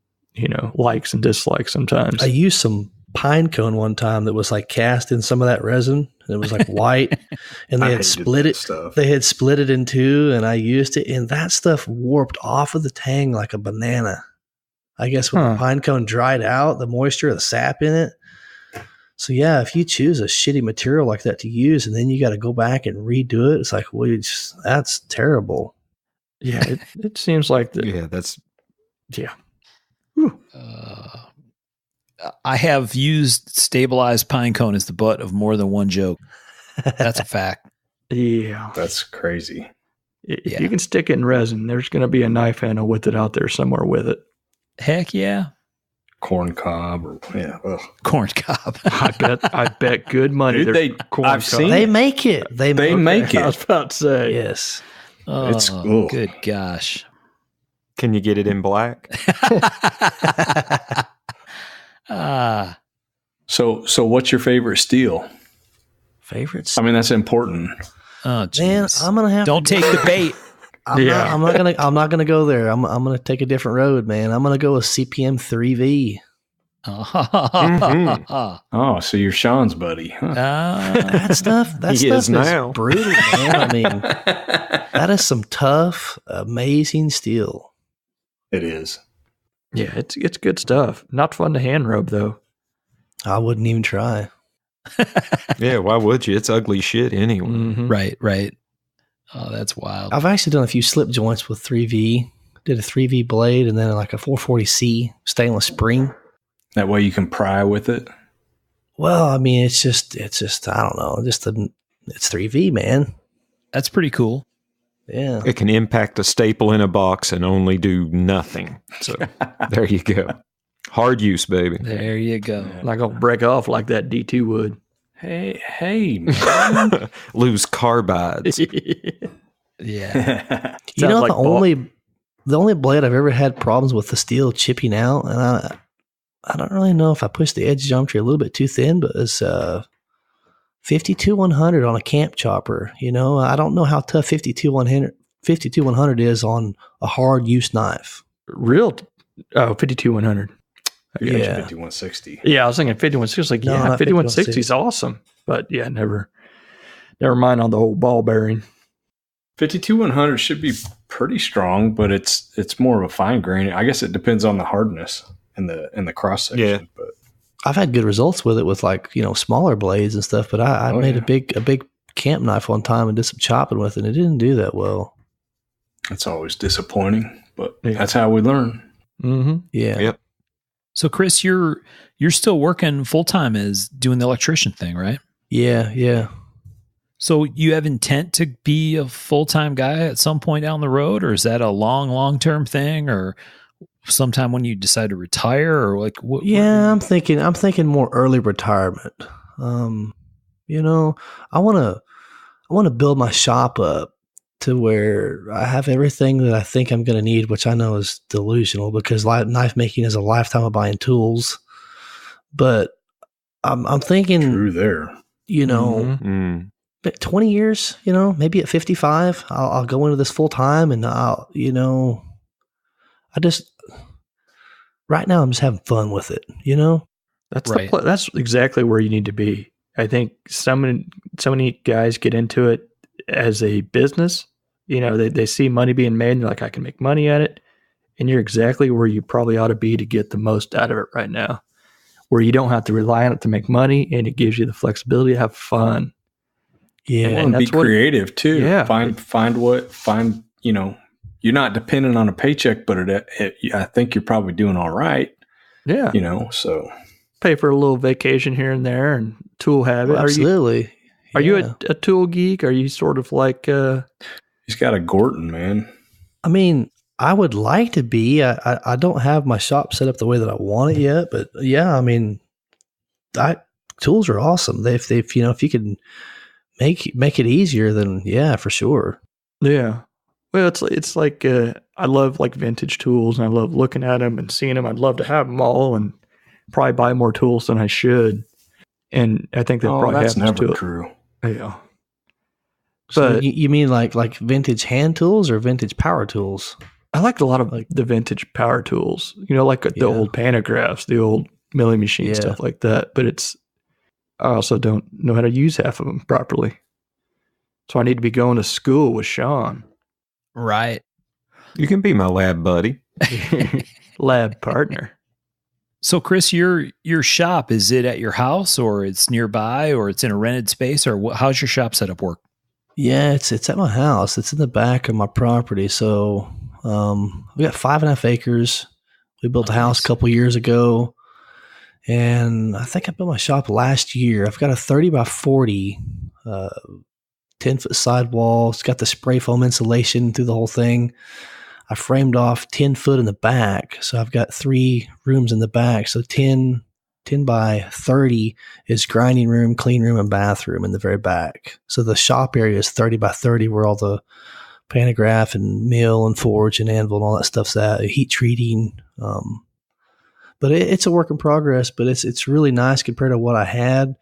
likes and dislikes sometimes. I used some pine cone one time that was like cast in some of that resin, and it was like white, and they had split it. They had split it in two, and I used it, and that stuff warped off of the tang like a banana. I guess when the pine cone dried out, the moisture, the sap in it. So yeah, if you choose a shitty material like that to use, and then you got to go back and redo it, it's like, that's terrible. Yeah, it seems like that. Yeah, that's yeah. I have used stabilized pine cone as the butt of more than one joke. That's a fact. Yeah. That's crazy. If you can stick it in resin, there's going to be a knife handle with it out there somewhere with it. Heck yeah. Corn cob corn cob. I bet good money. Dude, I've seen they make it. They make it. I was about to say yes. Oh, good gosh. Can you get it in black? So what's your favorite steel? Favorites? I mean, that's important. Oh, man, I'm gonna have. Don't take the bait. I'm not gonna go there. I'm gonna take a different road, man. I'm gonna go with CPM 3V. Oh, so you're Sean's buddy. Huh? That stuff is now brutal, man. I mean, that is some tough, amazing steel. It is. Yeah, it's good stuff. Not fun to hand rub though. I wouldn't even try. Yeah, why would you? It's ugly shit anyway. Mm-hmm. Right. Oh, that's wild. I've actually done a few slip joints with 3V. Did a 3V blade and then like a 440C stainless spring. That way you can pry with it. Well, I mean, it's just I don't know. It's 3V, man. That's pretty cool. Yeah. It can impact a staple in a box and only do nothing. So there you go. Hard use, baby. There you go. Not gonna break off like that D2 would. Hey, man. Lose carbides. Yeah. You know, like the only blade I've ever had problems with the steel chipping out, and I don't really know if I pushed the edge geometry a little bit too thin, but it's 52-100 on a camp chopper. You know, I don't know how tough 52-100 is on a hard use knife. 52-100. Yeah. 5160. Yeah, I was thinking 5160. Like, yeah, 5160 is awesome. But yeah, never mind on the whole ball bearing. 52-100 should be pretty strong, but it's more of a fine grain. I guess it depends on the hardness and the cross section. Yeah. But I've had good results with it with like, you know, smaller blades and stuff, but I made a big camp knife one time and did some chopping with it, and it didn't do that well. It's always disappointing, but that's how we learn. Mm-hmm. Yeah. Yep. So Chris, you're still working full time as doing the electrician thing, right? Yeah. So you have intent to be a full time guy at some point down the road, or is that a long term thing, or sometime when you decide to retire, or like what? Yeah, I'm thinking more early retirement. You know, I want to build my shop up to where I have everything that I think I'm going to need, which I know is delusional because knife making is a lifetime of buying tools. But I'm thinking, true there. You know, 20 years. You know, maybe at 55, I'll go into this full time, and right now I'm just having fun with it. You know, that's that's exactly where you need to be. I think so many guys get into it as a business. You know, they see money being made and they're like, I can make money at it. And you're exactly where you probably ought to be to get the most out of it right now, where you don't have to rely on it to make money, and it gives you the flexibility to have fun. Yeah. And be creative too. Yeah. Find, you know, you're not dependent on a paycheck, but I think you're probably doing all right. Yeah. You know, so pay for a little vacation here and there and tool habit. Well, absolutely. Are you a tool geek? Are you sort of like he's got a Gorton, man. I mean, I would like to be. I don't have my shop set up the way that I want it yet, but yeah, I mean, tools are awesome. If you can make it easier, then yeah, for sure. Yeah. Well, it's like I love like vintage tools, and I love looking at them and seeing them. I'd love to have them all, and probably buy more tools than I should. And I think that probably that's happens never to true. Yeah. So you mean like vintage hand tools or vintage power tools? I like a lot of the vintage power tools, you know, like the old pantographs, the old milling machine, stuff like that. But I also don't know how to use half of them properly. So I need to be going to school with Sean. Right. You can be my lab buddy. Lab partner. So Chris, your shop, is it at your house, or it's nearby, or it's in a rented space, or how's your shop setup work? Yeah, it's at my house. It's in the back of my property. So we got 5.5 acres. We built a house a couple years ago, and I think I built my shop last year. I've got a 30 by 40, 10-foot sidewall. It's got the spray foam insulation through the whole thing. I framed off 10 foot in the back. So I've got 3 rooms in the back. So 10 by 30 is grinding room, clean room, and bathroom in the very back. So the shop area is 30 by 30 where all the pantograph and mill and forge and anvil and all that stuff's that heat treating. But it's a work in progress, but it's really nice compared to what I had.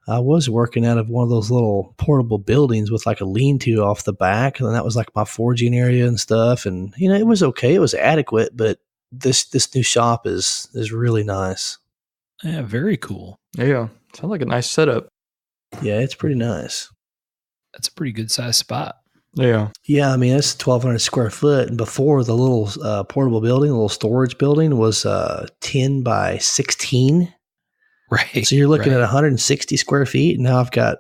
I was working out of one of those little portable buildings with like a lean-to off the back, and that was like my forging area and stuff. And it was okay, it was adequate, but this new shop is really nice. Yeah, very cool. Yeah, sounds like a nice setup. Yeah, it's pretty nice. That's a pretty good size spot. Yeah. Yeah, I mean, it's 1,200 square foot. And before, the little portable building, the little storage building was 10 by 16. Right. So you're looking at 160 square feet, and now I've got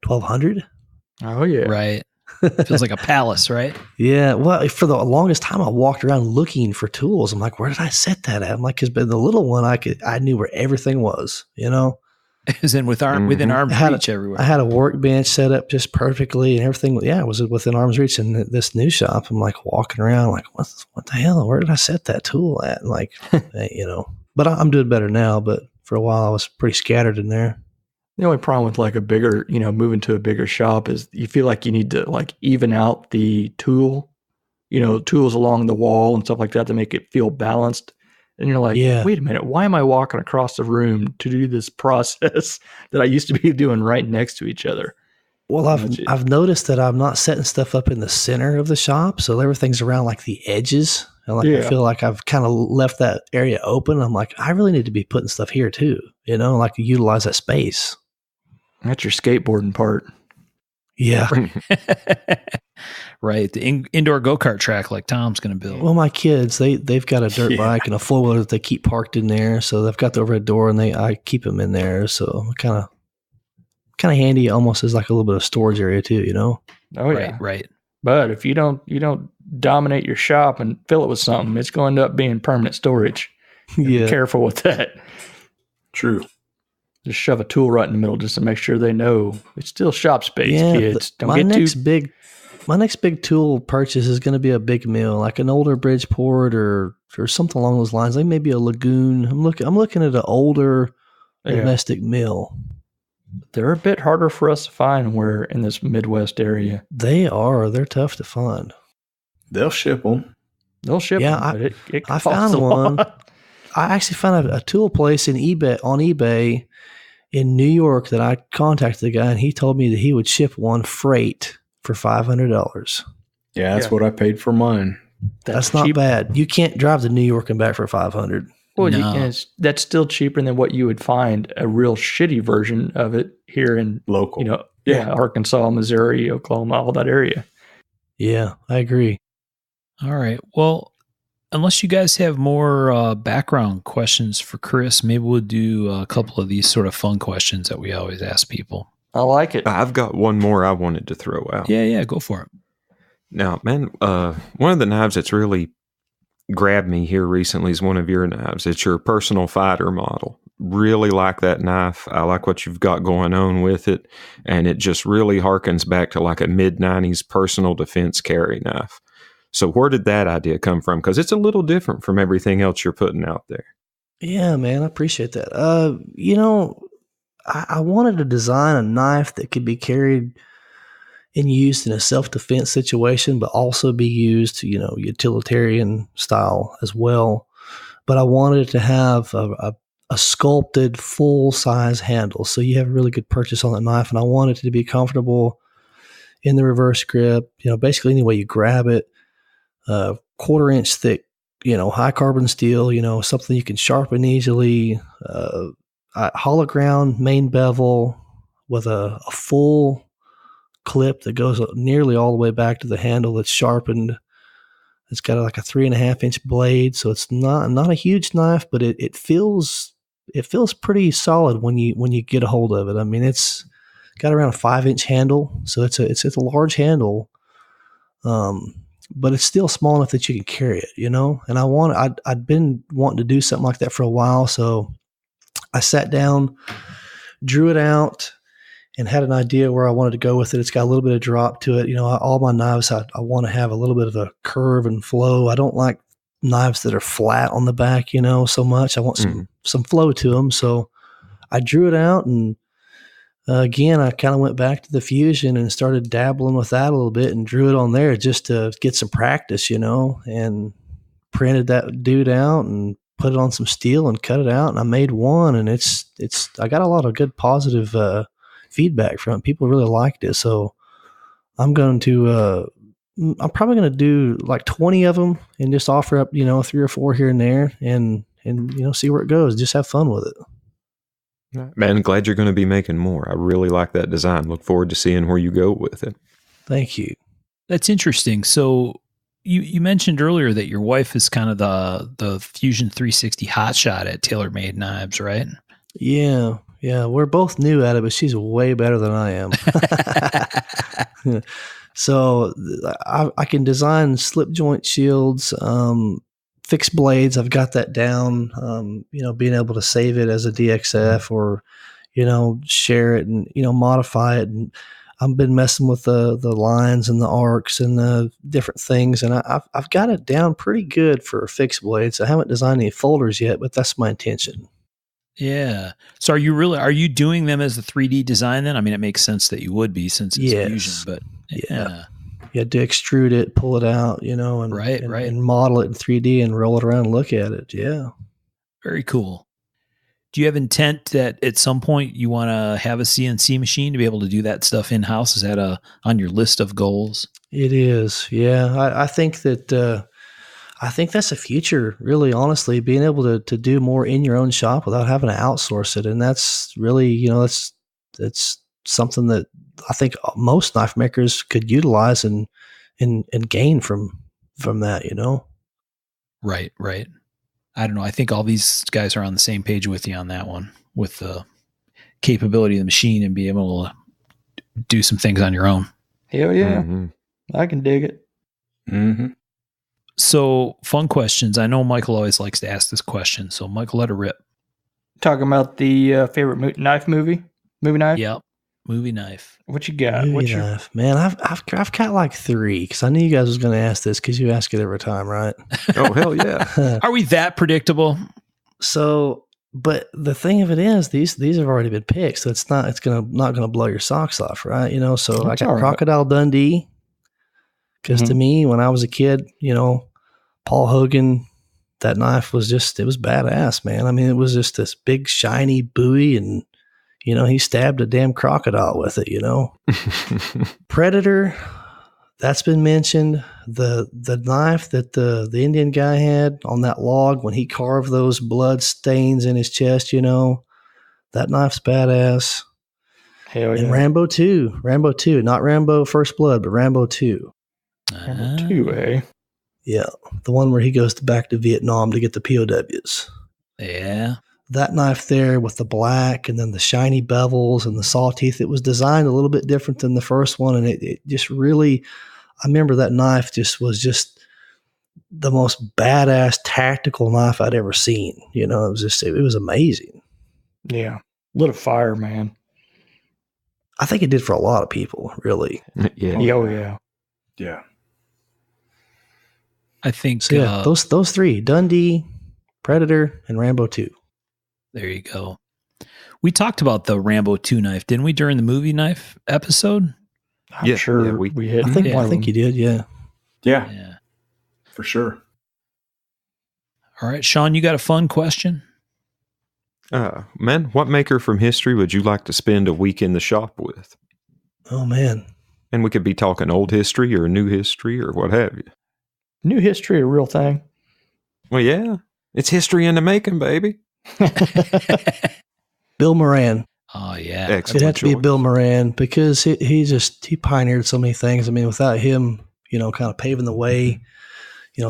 1,200. Oh, yeah. Right. Feels like a palace, right? Yeah. Well, for the longest time, I walked around looking for tools. I'm like, where did I set that at? I'm like, because the little one, I knew where everything was, It was within arm's reach everywhere. I had a workbench set up just perfectly and everything. Yeah, it was within arm's reach. And this new shop, I'm like walking around like, what the hell? Where did I set that tool at? And like, but I'm doing better now. But for a while, I was pretty scattered in there. The only problem with like a bigger, moving to a bigger shop is you feel like you need to like even out the tools along the wall and stuff like that to make it feel balanced. And you're like, wait a minute, why am I walking across the room to do this process that I used to be doing right next to each other? Well, I've noticed that I'm not setting stuff up in the center of the shop, so everything's around like the edges. And I feel like I've kind of left that area open. I'm like, I really need to be putting stuff here too, like to utilize that space. That's your skateboarding part. Yeah. Right. The indoor go-kart track like Tom's going to build. Well, my kids, they've got a dirt bike and a four-wheeler that they keep parked in there. So they've got the overhead door and I keep them in there. So kind of handy, almost as like a little bit of storage area too, Oh yeah. Right. But if you don't dominate your shop and fill it with something, it's going to end up being permanent storage. Be careful with that. True. Just shove a tool right in the middle just to make sure they know it's still shop space, kids. My next big tool purchase is going to be a big mill, like an older Bridgeport or something along those lines. Like maybe a Lagoon. I'm looking at an older domestic mill. They're a bit harder for us to find where in this Midwest area. They are. They're tough to find. They'll ship them. But I found one. I actually found a tool place on eBay in New York that I contacted the guy, and he told me that he would ship one freight for $500. Yeah, that's what I paid for mine. That's not bad. You can't drive to New York and back for $500. Well, that's still cheaper than what you would find a real shitty version of it here in local. Arkansas, Missouri, Oklahoma, all that area. Yeah, I agree. All right. Well, unless you guys have more background questions for Chris, maybe we'll do a couple of these sort of fun questions that we always ask people. I like it. I've got one more I wanted to throw out. Yeah, go for it. Now, man, one of the knives that's really grabbed me here recently is one of your knives. It's your personal fighter model. Really like that knife. I like what you've got going on with it. And it just really harkens back to like a mid-90s personal defense carry knife. So where did that idea come from? Because it's a little different from everything else you're putting out there. Yeah, man, I appreciate that. I wanted to design a knife that could be carried and used in a self-defense situation, but also be used, utilitarian style as well. But I wanted it to have a sculpted full-size handle, so you have a really good purchase on that knife. And I wanted it to be comfortable in the reverse grip, basically any way you grab it. 1/4-inch thick, high carbon steel, something you can sharpen easily. Hollow ground main bevel with a full clip that goes nearly all the way back to the handle that's sharpened. It's got like a 3.5-inch blade, so it's not a huge knife, but it feels pretty solid when you get a hold of it. I mean, it's got around a 5-inch handle, so it's a large handle, but it's still small enough that you can carry it, And I'd been wanting to do something like that for a while, so I sat down, drew it out, and had an idea where I wanted to go with it. It's got a little bit of drop to it. All my knives, I want to have a little bit of a curve and flow. I don't like knives that are flat on the back, so much. I want some flow to them. So I drew it out and again, I kind of went back to the Fusion and started dabbling with that a little bit and drew it on there just to get some practice, and printed that dude out and put it on some steel and cut it out. And I made one, and I got a lot of good positive feedback from it. People really liked it. So I'm probably going to do like 20 of them and just offer up, 3 or 4 here and there and see where it goes. Just have fun with it. Man, glad you're going to be making more. I really like that design. Look forward to seeing where you go with it. Thank you. That's interesting. So you mentioned earlier that your wife is kind of the Fusion 360 hotshot at TaylorMade knives, right? Yeah. We're both new at it, but she's way better than I am. So I can design slip joint shields, fixed blades. I've got that down. Being able to save it as a DXF or, share it and, modify it. And I've been messing with the lines and the arcs and the different things. And I've got it down pretty good for fixed blades. I haven't designed any folders yet, but that's my intention. Yeah. So are you doing them as a 3D design then? I mean, it makes sense that you would be since it's Fusion, but yeah. You had to extrude it, pull it out, and right. and model it in 3D and roll it around and look at it. Yeah. Very cool. Do you have intent that at some point you want to have a CNC machine to be able to do that stuff in-house? Is that on your list of goals? It is. Yeah. I think that, I think that's the future, really, honestly, being able to do more in your own shop without having to outsource it. And that's really, that's something that I think most knife makers could utilize and gain from that, Right. I don't know. I think all these guys are on the same page with you on that one, with the capability of the machine and be able to do some things on your own. Hell yeah. Mm-hmm. I can dig it. Mm-hmm. So, fun questions. I know Michael always likes to ask this question. So, Michael, let it rip. Talking about the favorite movie knife? Yep. Movie knife. What you got? Movie knife. Man, I've got like 3 because I knew you guys was going to ask this because you ask it every time, right? Oh, hell yeah. Are we that predictable? So, but the thing of it is, these have already been picked, so it's not gonna blow your socks off, right? So That's I got all right. Crocodile Dundee because to me, when I was a kid, Paul Hogan, that knife was it was badass, man. I mean, it was just this big shiny buoy, and he stabbed a damn crocodile with it. Predator, that's been mentioned. The knife that the Indian guy had on that log when he carved those blood stains in his chest, that knife's badass. Hell yeah. And Rambo 2, not Rambo First Blood, but Rambo 2. Rambo 2, eh? Yeah, the one where he goes back to Vietnam to get the POWs. Yeah. That knife there with the black and then the shiny bevels and the saw teeth, it was designed a little bit different than the first one. And it just really, I remember that knife was the most badass tactical knife I'd ever seen. It was amazing. Yeah. Lit a fire, man. I think it did for a lot of people, really. Yeah. Oh, yeah. Yeah. I think So yeah, those 3, Dundee, Predator, and Rambo 2. there you go. We talked about the Rambo 2 knife, didn't we, during the movie knife episode? I'm sure we hit. I think you did, yeah. Yeah. For sure. All right, Sean, you got a fun question? Man, what maker from history would you like to spend a week in the shop with? Oh, man. And we could be talking old history or new history or what have you. New history, a real thing. Well, yeah. It's history in the making, baby. Bill Moran. Oh, yeah. Excellent It'd have to be choice. Bill Moran because he pioneered so many things. I mean, without him, kind of paving the way,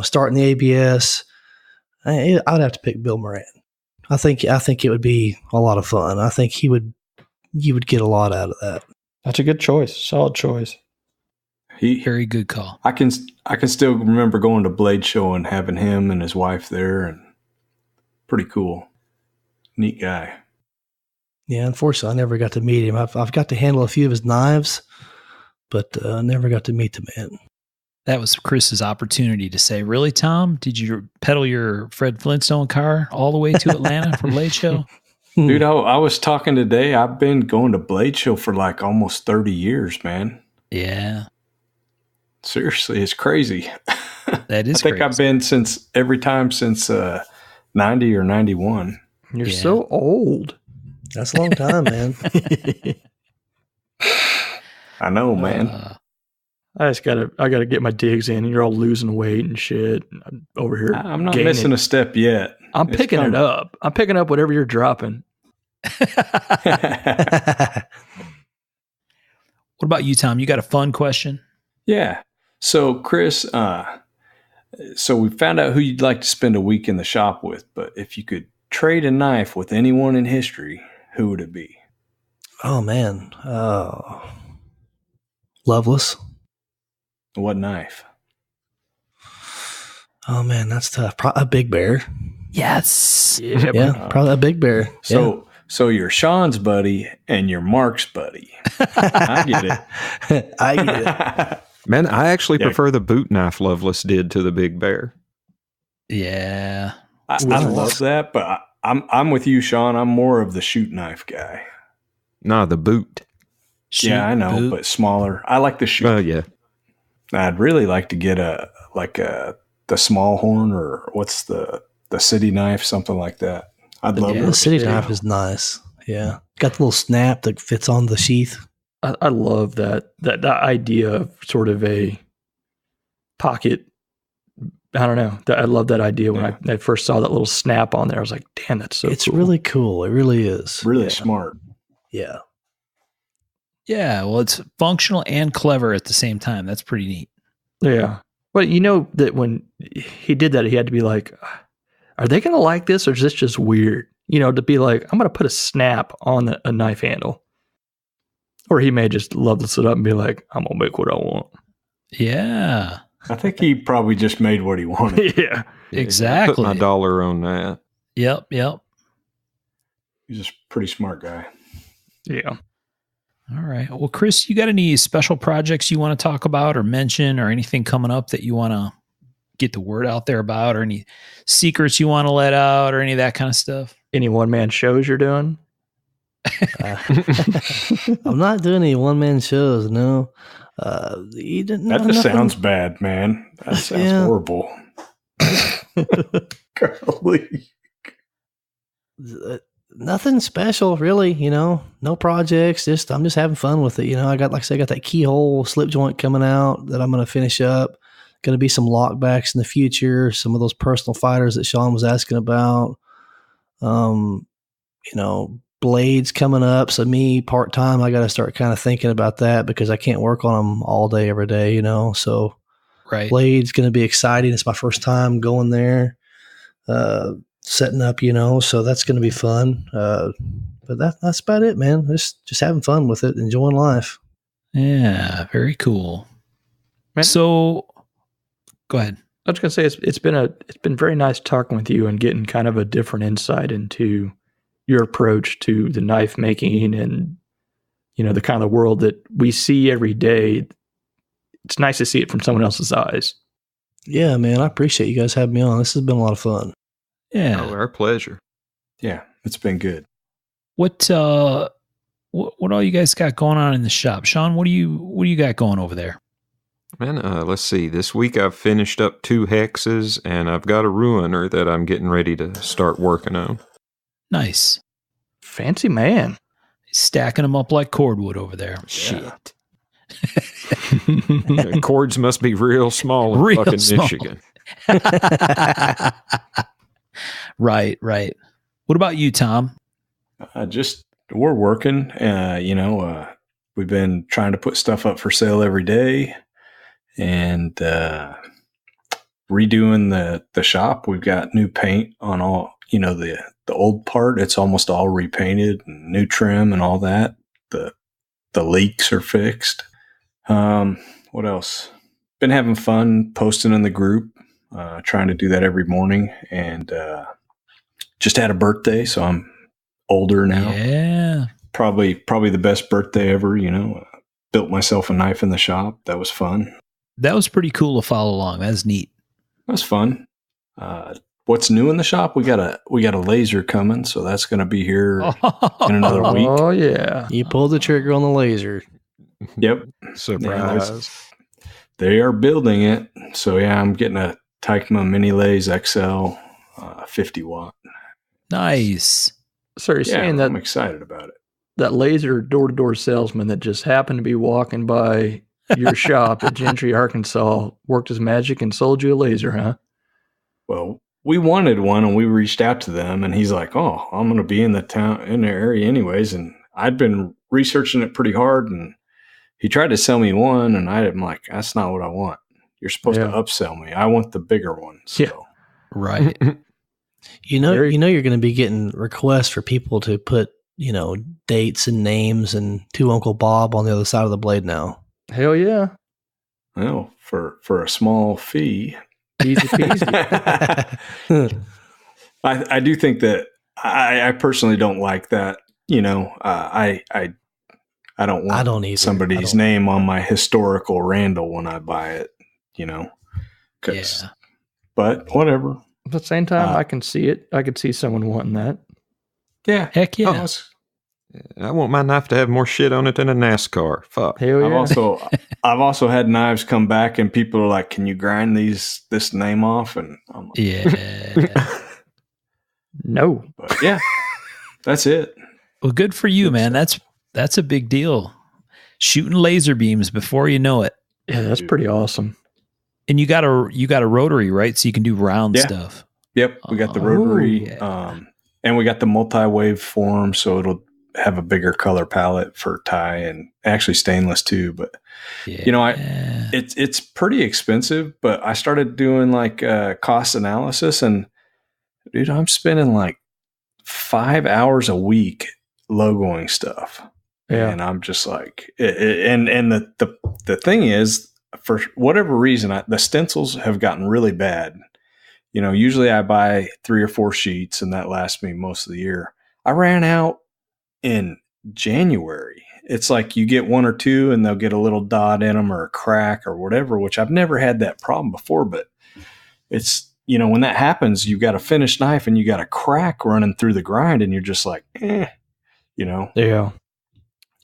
starting the ABS, I'd have to pick Bill Moran. I think it would be a lot of fun. I think you would get a lot out of that. That's a good choice. Solid choice. Very good call. I can still remember going to Blade Show and having him and his wife there, and pretty cool, neat guy. Yeah, unfortunately, I never got to meet him. I've got to handle a few of his knives, but I never got to meet the man. That was Chris's opportunity to say, really, Tom? Did you pedal your Fred Flintstone car all the way to Atlanta for Blade Show? Dude, I was talking today. I've been going to Blade Show for like almost 30 years, man. Yeah, Seriously, it's crazy. that is I think crazy. I've been since 90 or 91. You're Yeah. so old. That's a long time, man. I know, man. I gotta get my digs in, and you're all losing weight and shit. And I'm over here. I'm not gaining. missing a step yet. I'm It's picking coming. it up. I'm picking up whatever you're dropping. What about you, Tom? You got a fun question? Yeah. So, Chris, so we found out who you'd like to spend a week in the shop with, but if you could trade a knife with anyone in history, who would it be? Oh man, Loveless. What knife? Oh man, that's tough. A Big Bear. Yes. Yeah, probably a Big Bear. So you're Sean's buddy and you're Mark's buddy. I get it. I get it. Man, I actually Yeah. prefer the boot knife Loveless did to the Big Bear. Yeah. I love that, but I'm with you, Sean. I'm more of the shoot knife guy. Nah, the boot. Yeah, I know, boot. but smaller. I like the shoot. Oh, yeah. I'd really like to get the small horn, or what's the city knife, something like that. I'd love Yeah, it. the city Yeah. knife is nice. Yeah, got the little snap that fits on the sheath. I love that idea of sort of a pocket. I don't know. I love that idea when I first saw that little snap on there. I was like, damn, that's so It's cool. really cool. It really is. Really Yeah. smart. Yeah. Yeah. Well, it's functional and clever at the same time. That's pretty neat. Yeah. But you know that when he did that, he had to be like, are they going to like this or is this just weird? You know, to be like, I'm going to put a snap on a knife handle. Or he may just love this it up and be like, I'm going to make what I want. Yeah. I think he probably just made what he wanted. Yeah. Exactly. Put my dollar on that. Yep. He's a pretty smart guy. Yeah. All right. Well, Chris, you got any special projects you want to talk about or mention, or anything coming up that you want to get the word out there about, or any secrets you want to let out, or any of that kind of stuff? Any one-man shows you're doing? I'm not doing any one man shows. No. You didn't. That just sounds bad, man. That sounds Yeah. horrible. Golly. Nothing special, really. You know, no projects. I'm just having fun with it. You know, I got that keyhole slip joint coming out that I'm going to finish up. Going to be some lockbacks in the future. Some of those personal fighters that Sean was asking about. You know, blades coming up. So me part time, I got to start kind of thinking about that because I can't work on them all day every day. You know, so Right. Blade's going to be exciting. It's my first time going there, setting up, you know, so that's going to be fun. But that's about it, man. Just having fun with it, enjoying life. Yeah. Very cool. Man. So go ahead. I was gonna say it's been very nice talking with you and getting kind of a different insight into your approach to the knife making and you know the kind of world that we see every day. It's nice to see it from someone else's eyes. Yeah, man. I appreciate you guys having me on. This has been a lot of fun. Yeah. Oh, our pleasure. Yeah, it's been good. What all you guys got going on in the shop? Sean, what do you got going over there? Man, let's see. This week I've finished up 2 hexes, and I've got a ruiner that I'm getting ready to start working on. Nice. Fancy man. Stacking them up like cordwood over there. Shit. The cords must be real small in Real fucking small. Michigan. Right. What about you, Tom? We're working. We've been trying to put stuff up for sale every day, and redoing the shop. We've got new paint on all. You know, the old part. It's almost all repainted, and new trim and all that. The leaks are fixed. What else? Been having fun posting in the group. Trying to do that every morning, and just had a birthday, so I'm older now. Yeah. Probably the best birthday ever. You know, built myself a knife in the shop. That was fun. That was pretty cool to follow along. That's neat. That was fun. what's new in the shop? We got a laser coming, so that's going to be here in another week. Oh yeah, You pulled the trigger on the laser. Yep, Surprise. they are building it. So yeah, I'm getting a Tykma Mini Laze XL 50 watt. Nice. so you're Yeah, saying that I'm excited about it. that laser door-to-door salesman that just happened to be walking by your shop at Gentry, Arkansas, worked his magic and sold you a laser, huh? Well, we wanted one, and we reached out to them, and he's like, "Oh, I'm going to be in the area anyways." And I'd been researching it pretty hard, and he tried to sell me one, and I'm like, "That's not what I want. You're supposed to upsell me. I want the bigger one." So. Yeah. Right. You know you're going to be getting requests for people to put, dates and names and to Uncle Bob on the other side of the blade now. Hell yeah. Well, for a small fee. Easy peasy. I do think that I personally don't like that. I don't want I don't either. somebody's name on my historical Randall when I buy it, Yeah. But whatever. At the same time, I can see it. I could see someone wanting that. Yeah. Heck yeah. I I want my knife to have more shit on it than a NASCAR. Fuck. Hell yeah. I've also had knives come back and people are like, "Can you grind this name off?" And I'm like, Yeah. No. but yeah, that's it. Well, good for you, man. That's a big deal. Shooting laser beams before you know it. Yeah, that's pretty awesome. And you got a rotary, right? So you can do round stuff. Yep, we got the Oh, rotary, yeah. and we got the multi-wave form, so it'll have a bigger color palette for tie and actually stainless too. But Yeah. it's pretty expensive. But I started doing like cost analysis, and dude, I'm spending like 5 hours a week logoing stuff. Yeah. And I'm just like, and the thing is, for whatever reason, the stencils have gotten really bad. Usually I buy 3 or 4 sheets and that lasts me most of the year. I ran out in January. It's like you get 1 or 2 and they'll get a little dot in them or a crack or whatever, which I've never had that problem before, but it's, when that happens, you've got a finished knife and you got a crack running through the grind and you're just like, Yeah.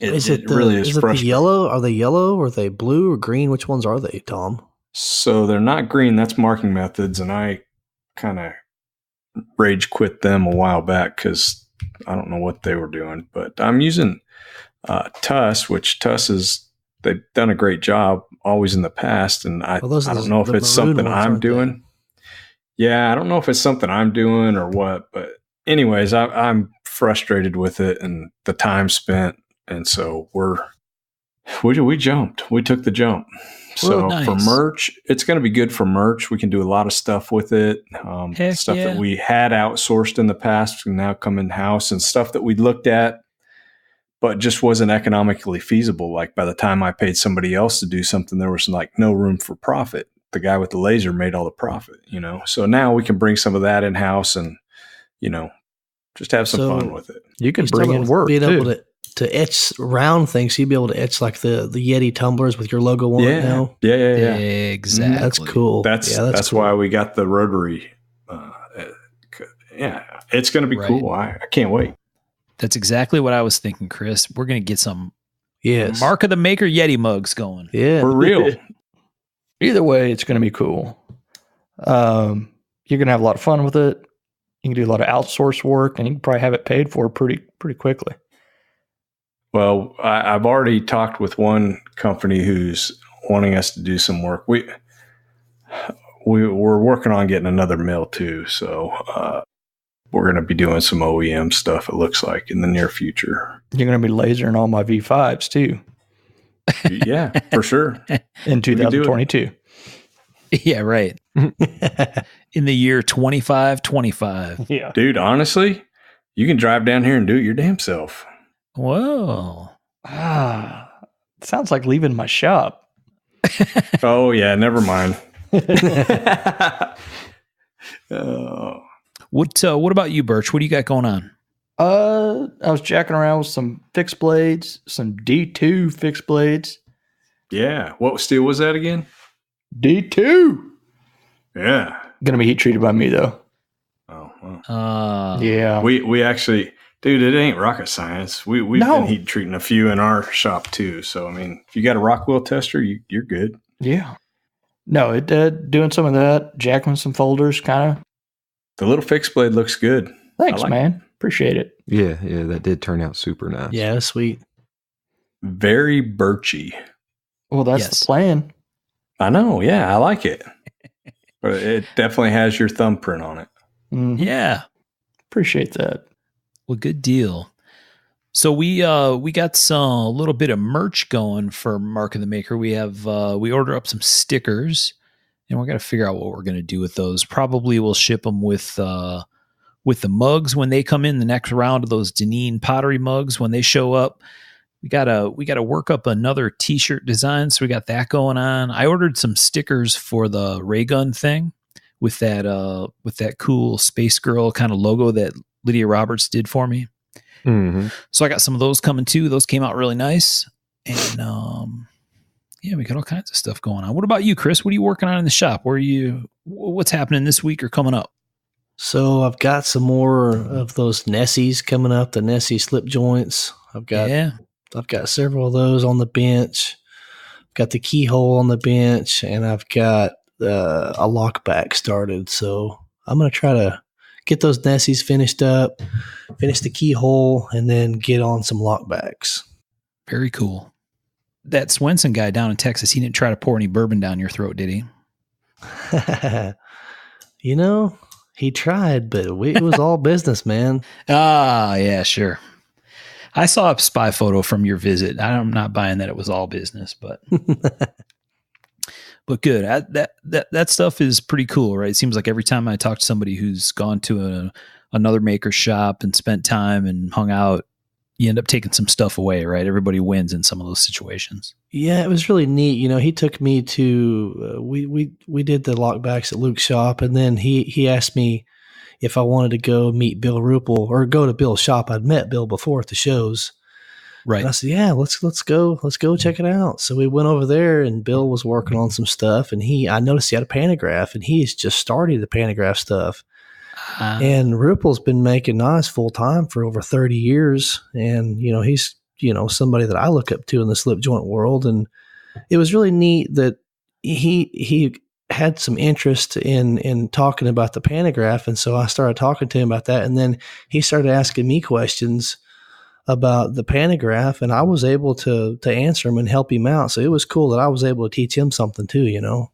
It really is frustrating. The yellow? Are they yellow or are they blue or green? Which ones are they, Tom? So they're not green. That's Marking Methods. And I kind of rage quit them a while back because I don't know what they were doing. But I'm using Tuss, which they've done a great job always in the past. And I don't know if it's something I'm doing. Yeah, I don't know if it's something I'm doing or what. But anyways, I'm frustrated with it and the time spent. And so we jumped. We took the jump. So nice. For merch, it's going to be good for merch. We can do a lot of stuff with it. Stuff that we had outsourced in the past can now come in-house, and stuff that we looked at but just wasn't economically feasible. Like by the time I paid somebody else to do something, there was like no room for profit. The guy with the laser made all the profit, So now we can bring some of that in-house and, just have some fun with it. You can bring in work being too. able to etch round things. So you'd be able to etch like the Yeti tumblers with your logo on it now. Yeah. Exactly. That's cool. That's cool. why we got the rotary. It's going to be cool. I can't wait. That's exactly what I was thinking, Chris. We're going to get some Mark of the Maker Yeti mugs going. Yeah. For real. Either way, it's going to be cool. You're going to have a lot of fun with it. You can do a lot of outsource work, and you can probably have it paid for pretty quickly. Well, I've already talked with one company who's wanting us to do some work. We're working on getting another mill too, so we're going to be doing some OEM stuff. It looks like in the near future. You're going to be lasering all my V5s too. Yeah, for sure. In 2022. Yeah, right. In the year 2525. Yeah. Dude, honestly, you can drive down here and do it your damn self. Whoa. Sounds like leaving my shop. Oh, yeah, never mind. What about you, Birch? What do you got going on? I was jacking around with some fixed blades, some D2 fixed blades. Yeah. What steel was that again? D2. Yeah. Gonna be heat treated by me though. Wow. Yeah. We actually, dude, it ain't rocket science. We've been heat treating a few in our shop too. So I mean, if you got a Rockwell tester, you're good. Yeah. No, it doing some of that, jacking some folders, kind of. The little fixed blade looks good. Thanks, man. Appreciate it. Yeah, that did turn out super nice. Yeah, that's sweet. Very birchy. Well, that's the plan. I know. Yeah, I like it. But it definitely has your thumbprint on it. Mhm. Yeah. Appreciate that. Well, good deal. So we got a little bit of merch going for Mark of the Maker. We have we order up some stickers, and we're gonna figure out what we're gonna do with those. Probably we'll ship them with the mugs when they come in. The next round of those Deneen pottery mugs when they show up. We gotta work up another T-shirt design, so we got that going on. I ordered some stickers for the ray gun thing with that cool Space Girl kind of logo that Lydia Roberts did for me. Mm-hmm. So I got some of those coming too. Those came out really nice, and yeah, we got all kinds of stuff going on. What about you, Chris? What are you working on in the shop? What's happening this week or coming up? So I've got some more of those Nessies coming up, the Nessie slip joints. I've got several of those on the bench. I've got the keyhole on the bench, and I've got a lockback started. So I'm going to try to get those Nessies finished up, finish the keyhole, and then get on some lockbacks. Very cool. That Swenson guy down in Texas, he didn't try to pour any bourbon down your throat, did he? You know, he tried, but it was all business, man. Ah, yeah, sure. I saw a spy photo from your visit. I'm not buying that it was all business, but good. That stuff is pretty cool, right? It seems like every time I talk to somebody who's gone to another maker shop and spent time and hung out, you end up taking some stuff away, right? Everybody wins in some of those situations. Yeah, it was really neat. You know, he took me to we did the lockbacks at Luke's shop, and then he asked me if I wanted to go meet Bill Ruppel or go to Bill's shop. I'd met Bill before at the shows. Right. And I said, yeah, let's go check it out. So we went over there, and Bill was working on some stuff, and I noticed he had a pantograph, and he's just started the pantograph stuff. And Ruppel's been making knives full time for over 30 years. And, you know, he's, you know, somebody that I look up to in the slip joint world. And it was really neat that he had some interest in talking about the pantograph. And so I started talking to him about that. And then he started asking me questions about the pantograph, and I was able to answer him and help him out. So it was cool that I was able to teach him something too, you know?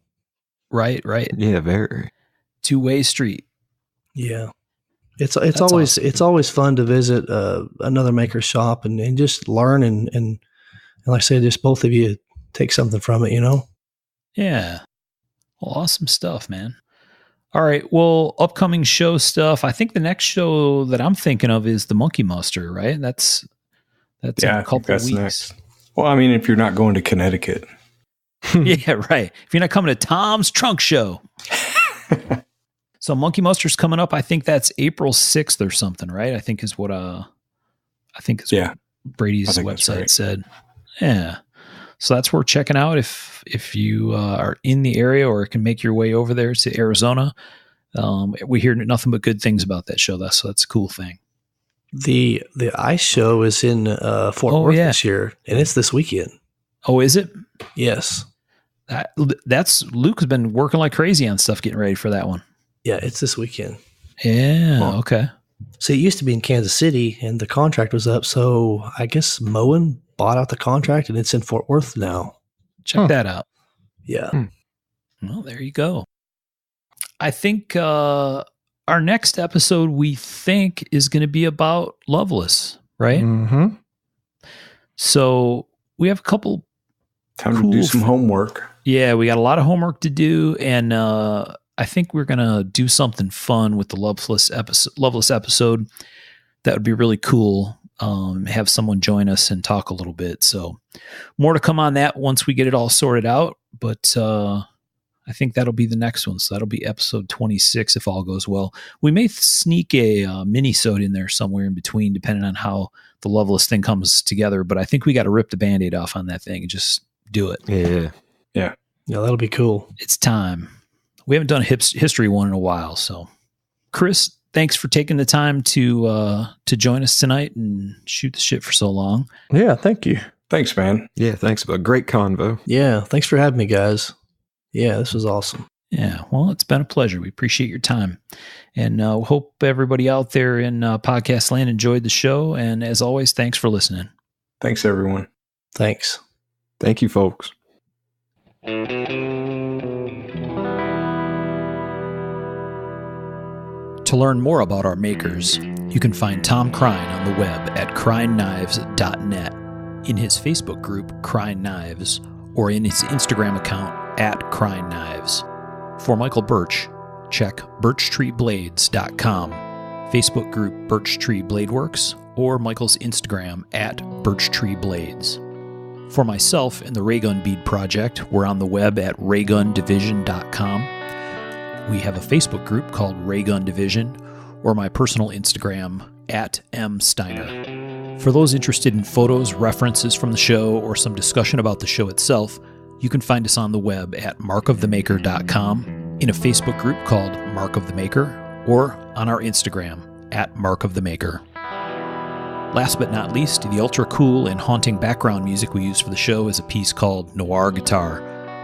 Right. Yeah, very. Two-way street. Yeah. It's always awesome. It's always fun to visit another maker's shop and just learn and like I said, just both of you take something from it, you know? Yeah. Well, awesome stuff, man. All right. Well, upcoming show stuff. I think the next show that I'm thinking of is the Monkey Muster, right? That's in a couple of weeks. Next. Well, I mean, if you're not going to Connecticut. Yeah, right. If you're not coming to Tom's Trunk Show. So Monkey Muster's coming up. I think that's April 6th or something, right? I think is what what Brady's website said. Yeah. So that's worth checking out if you are in the area or can make your way over there to Arizona. We hear nothing but good things about that show. So that's a cool thing. The ice show is in Fort Worth this year, and it's this weekend. Oh, is it? Yes. That's Luke's been working like crazy on stuff, getting ready for that one. Yeah, it's this weekend. Yeah. Okay. So it used to be in Kansas City, and the contract was up. So I guess Moen bought out the contract, and it's in Fort Worth now. Check that out. Yeah. Well, there you go. I think our next episode, we think, is going to be about Loveless, right? Mm-hmm. So we have a couple. Time to do some homework. Yeah, we got a lot of homework to do, and I think we're going to do something fun with the Loveless episode. That would be really cool. Have someone join us and talk a little bit. So more to come on that once we get it all sorted out. But I think that'll be the next one. So that'll be episode 26 if all goes well. We may sneak a mini-sode in there somewhere in between, depending on how the Loveless thing comes together. But I think we got to rip the Band-Aid off on that thing and just do it. Yeah, that'll be cool. It's time. We haven't done a history one in a while. So, Chris, thanks for taking the time to join us tonight and shoot the shit for so long. Yeah, thank you. Thanks, man. Yeah, thanks. A great convo. Yeah, thanks for having me, guys. Yeah, this was awesome. Yeah, well, it's been a pleasure. We appreciate your time. And hope everybody out there in podcast land enjoyed the show. And as always, thanks for listening. Thanks, everyone. Thanks. Thank you, folks. To learn more about our makers, you can find Tom Crine on the web at crineknives.net, in his Facebook group, Crine Knives, or in his Instagram account, at Crine Knives. For Michael Birch, check birchtreeblades.com, Facebook group Birch Tree Blade Works, or Michael's Instagram at birchtreeblades. For myself and the Raygun Bead Project, we're on the web at raygundivision.com. We have a Facebook group called Raygun Division, or my personal Instagram, at msteiner. For those interested in photos, references from the show, or some discussion about the show itself, you can find us on the web at markofthemaker.com, in a Facebook group called Mark of the Maker, or on our Instagram, at Mark of the Maker. Last but not least, the ultra cool and haunting background music we use for the show is a piece called Noir Guitar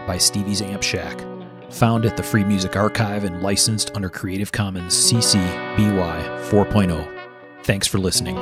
by Stevie's Amp Shack, found at the Free Music Archive and licensed under Creative Commons CC BY 4.0. Thanks for listening.